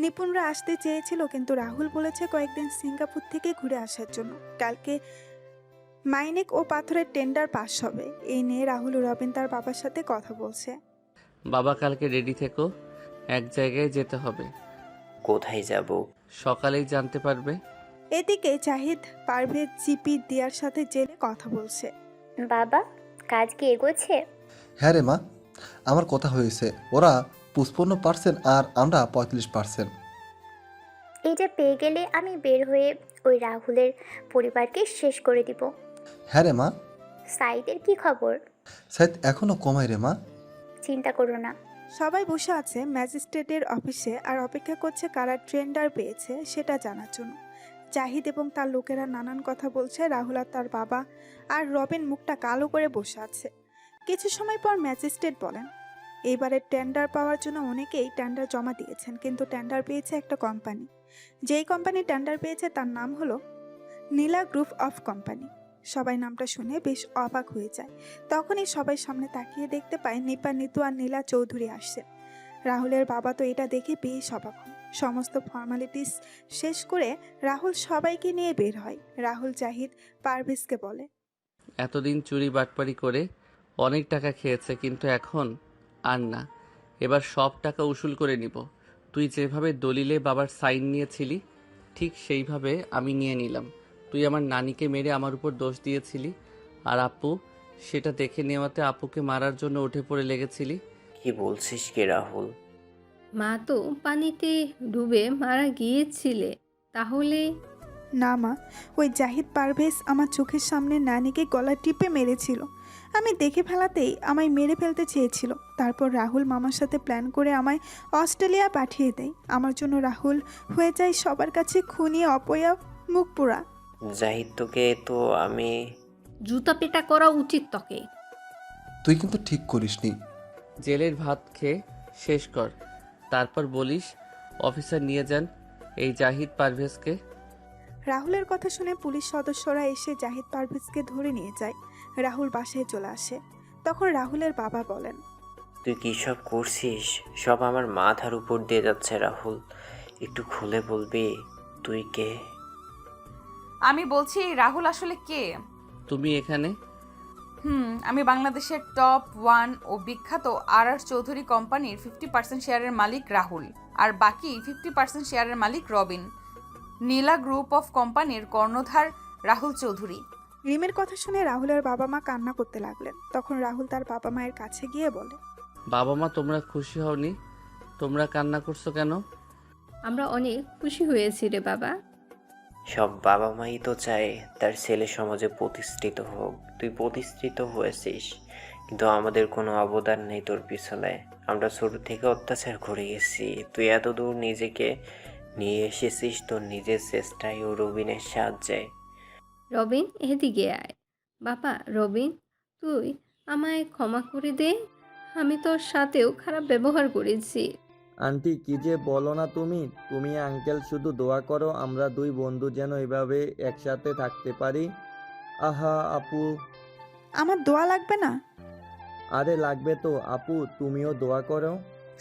নিপুণরা আসতে চেয়েছিল, কিন্তু রাহুল বলেছে কয়েকদিন সিঙ্গাপুর থেকে ঘুরে আসার জন্য। কালকে মাইনেক ও পাথরের টেন্ডার পাস হবে। এই নিয়ে রাহুল ও রবিন তার বাবার সাথে কথা বলছে। বাবা কালকে রেডি থেকো, এক জায়গায় যেতে হবে। কোথায় যাব? সকালেই জানতে পারবে। এদিকে জাহিদ পারভেজ জিপি দিয়ার সাথে জেলে কথা বলছে। বাবা, কাজ কি এগোচ্ছে? হ্যাঁ রে মা, আমার কথা হয়েছে। ওরা 55% আর আমরা 35%। এটা পেয়ে গেলে আমি বের হয়ে ওই রাহুলের পরিবারকে শেষ করে দিব। হ্যাঁ রে মা। সাইদের কি খবর? সাইদ এখনো কমায় রে মা। চিন্তা করো না। সবাই বসে আছে ম্যাজিস্ট্রেটের অফিসে আর অপেক্ষা করছে কারা টেন্ডার পেয়েছে সেটা জানার জন্য। জাহিদ এবং তার লোকেরা নানান কথা বলছে। রাহুল আর তার বাবা আর রবিন মুখটা কালো করে বসে আছে। কিছু সময় পর ম্যাজিস্ট্রেট বলেন, এইবারের টেন্ডার পাওয়ার জন্য অনেকেই টেন্ডার জমা দিয়েছেন, কিন্তু টেন্ডার পেয়েছে একটা কোম্পানি। যেই কোম্পানি টেন্ডার পেয়েছে তার নাম হলো নীলা গ্রুপ অফ কোম্পানি। সবাই নামটা শুনে বেশ অবাক হয়ে যায়। তখনই সবাই সামনে তাকিয়ে দেখতে পায় নিপা, নিতু আর নীলা চৌধুরী আসছে। রাহুলের বাবা তো এটা দেখে বেশ অবাক হন। সমস্ত ফর্মালিটিস শেষ করে রাহুল সবাইকে নিয়ে বের হয়। রাহুল জাহিদ পারভেজকে বলে, এতদিন চুরি বাটপারি করে অনেক টাকা খেয়েছে, কিন্তু এখন আর না। এবার সব টাকা উসুল করে নিব। তুই যেভাবে দলিলে বাবার সাইন নিয়েছিলি ঠিক সেইভাবে আমি নিয়ে নিলাম। তুই আমার নানিকে মেরে আমার উপর দোষ দিয়েছিলি, আর আপু সেটা দেখে নেওয়াতে আপুকে মারার জন্য উঠে পড়ে লেগেছিলি। কি বলছিস কি রাহুল? মা তো পানিতে ডুবে মারা গিয়েছিলে, তাহলে? না মা, ওই জাহিদ পারভেজ আমার চোখের সামনে নানিকে গলা টিপে মেরেছিল। আমি দেখে ফেলাতেই আমায় মেরে ফেলতে চেয়েছিল। তারপর রাহুল মামার সাথে প্ল্যান করে আমায় অস্ট্রেলিয়া পাঠিয়ে দেয়। আমার জন্য রাহুল হয়ে যায় সবার কাছে খুনি, অপয়া, মুখ পোড়া। জাহিদ তোকে তো আমি জুতা পেটা করা উচিত তোকে। তুই কিন্তু ঠিক করিসনি। জেলের ভাত খেয়ে শেষ কর, তারপর বলিস অফিসার নিয়ে যান এই জাহিদ পারভেজকে। রাহুলের কথা শুনে পুলিশ সদস্যরা এসে জাহিদ পারভেজকে ধরে নিয়ে যায়। রাহুল বাসায় চলে আসে। তখন রাহুলের বাবা বলেন, তুই কী সব করছিস? সব আমার মাথার উপর দিয়ে যাচ্ছে রাহুল। একটু খুলে বলবি তুই কে? আমি বলছি রাহুল আসলে কে? তুমি এখানে? আমি বাংলাদেশের টপ 1 ও বিখ্যাত আর চৌধুরী কোম্পানির 50% শেয়ারের মালিক রাহুল, আর বাকি 50% শেয়ারের মালিক রবিন। নীলা গ্রুপ অফ কোম্পানির কর্ণধার রাহুল চৌধুরী। রিমের কথা শুনে রাহুলের বাবা মা কান্না করতে লাগলেন। তখন রাহুল তার বাবা মায়ের কাছে গিয়ে বলে, বাবা মা তোমরা খুশি হওনি? তোমরা কান্না করছো কেন? আমরা অনেক খুশি হয়েছি রে বাবা। সব বাবা মাই তো চায় তার ছেলে সমাজে প্রতিষ্ঠিত হোক। তুই প্রতিষ্ঠিত হয়েছিস, কিন্তু আমাদের কোনো অবদান নেই তোর পিছনে। আমরা ছোট থেকে অত্যাচার করে গেছি। তুই এত দূর নিজেকে নিয়ে এসেছিস তোর নিজের চেষ্টায় ও রবিনের সাহায্যে। রবিন, এদিকে আয়। বাবা রবিন, তুই আমায় ক্ষমা করে দে। আমি তোর সাথেও খারাপ ব্যবহার করেছি। আন্টি কি যে বলো না তুমি। তুমি আঙ্কেল শুধু দোয়া করো আমরা দুই বন্ধু যেন এভাবে একসাথে থাকতে পারি। আহা আপু। আমার দোয়া লাগবে না? আরে লাগবে তো আপু, তুমিও দোয়া করো।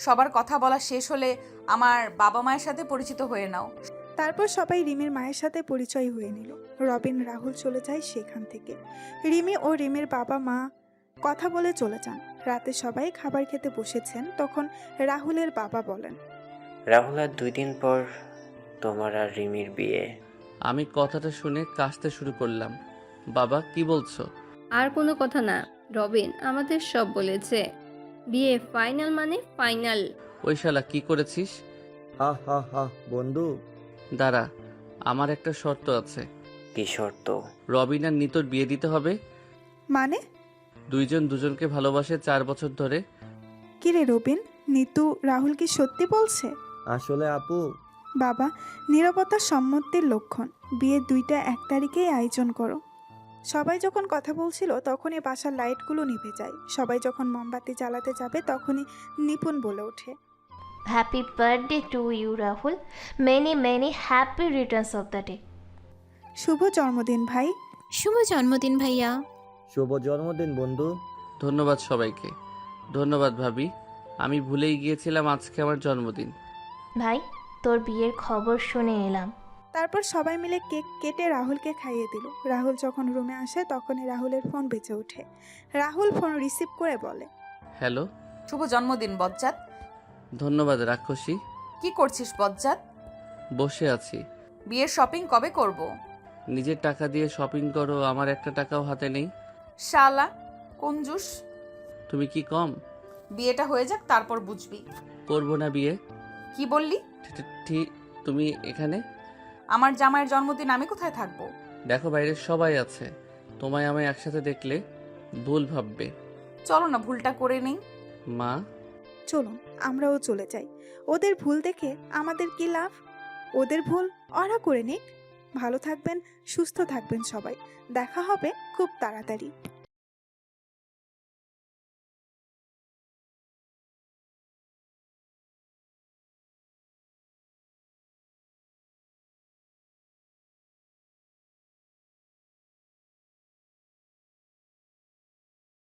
সবার কথা বলা শেষ হলে আমার বাবা মায়ের সাথে পরিচিত হয়ে নাও। তারপর সবাই রিমির মায়ের সাথে পরিচয় হয়ে নিল। রবিন রাহুল চলে যায় সেখান থেকে। রিমি ও রিমির বাবা মা কথা বলে চলে যান। রাতে সবাই খাবার খেতে বসেছেন। তখন রাহুলের বাবা বলেন, রাহুল, আর 2 দিন পর তোমার আর রিমির বিয়ে। আমি কথাটা শুনে কাশতে শুরু করলাম। বাবা কি বলছো? আর কোনো কথা না, রবিন আমাদের সব বলেছে। বিয়ে ফাইনাল মানে ফাইনাল। ওই শালা কি করেছিস? হা হা হা বন্ধু। দাঁড়া, আমার একটা শর্ত আছে। কি শর্ত? রবিন আর নিতোর বিয়ে দিতে হবে। মানে? দুইজন দুজনকে ভালোবাসে 4 বছর ধরে। কিরে রবিন, নিতু রাহুল কি সত্যি বলছে? আসলে আপু বাবা, নীরবতা সম্মতির লক্ষণ। বিয়ের 2টা 1 তারিখেই আয়োজন করো। সবাই যখন কথা বলছিল তখনই বাসার লাইটগুলো নিভে যায়। সবাই যখন মোমবাতি জ্বালাতে যাবে তখনই নিপুণ বলে ওঠে, happy birthday to you Rahul, many many happy returns of the day. শুভ জন্মদিন ভাই। শুভ জন্মদিন ভাইয়া। শুভ জন্মদিন বন্ধু। ধন্যবাদ সবাইকে। ধন্যবাদ ভাবি, আমি ভুলেই গিয়েছিলাম আজকে আমার জন্মদিন। ভাই, তোর বিয়ের খবর শুনে এলাম। তারপর সবাই মিলে কেক কেটে রাহুলকে খাইয়ে দিল। রাহুল যখন রুমে আসে তখনই রাহুলের ফোন বেজে ওঠে। রাহুল ফোন রিসিভ করে বলে, হ্যালো। শুভ জন্মদিন বজ্জাত। ধন্যবাদ রাক্ষসী। কি করছিস বজ্জাত? বসে আছি। বিয়ের শপিং কবে করব? নিজের টাকা দিয়ে শপিং করো, আমার একটা টাকাও হাতে নেই। শালা কঞ্জুস। তুমি কি কম? বিয়েটা হয়ে যাক তারপর বুঝবি। করবো না বিয়ে। কি বললি? ঠিক। তুমি এখানে? আমার জামাইয়ের জন্মদিন আমি কোথায় থাকবো? দেখো বাইরে সবাই আছে, তোমায় আমায় একসাথে দেখলে ভুল ভাববে। চলো না ভুলটা করে নেই। মা চলুন আমরাও চলে যাই। ওদের ভুল দেখে আমাদের কি লাভ? ওদের ভুল ওরা করে নিক। ভালো থাকবেন, সুস্থ থাকবেন সবাই। দেখা হবে খুব তাড়াতাড়ি।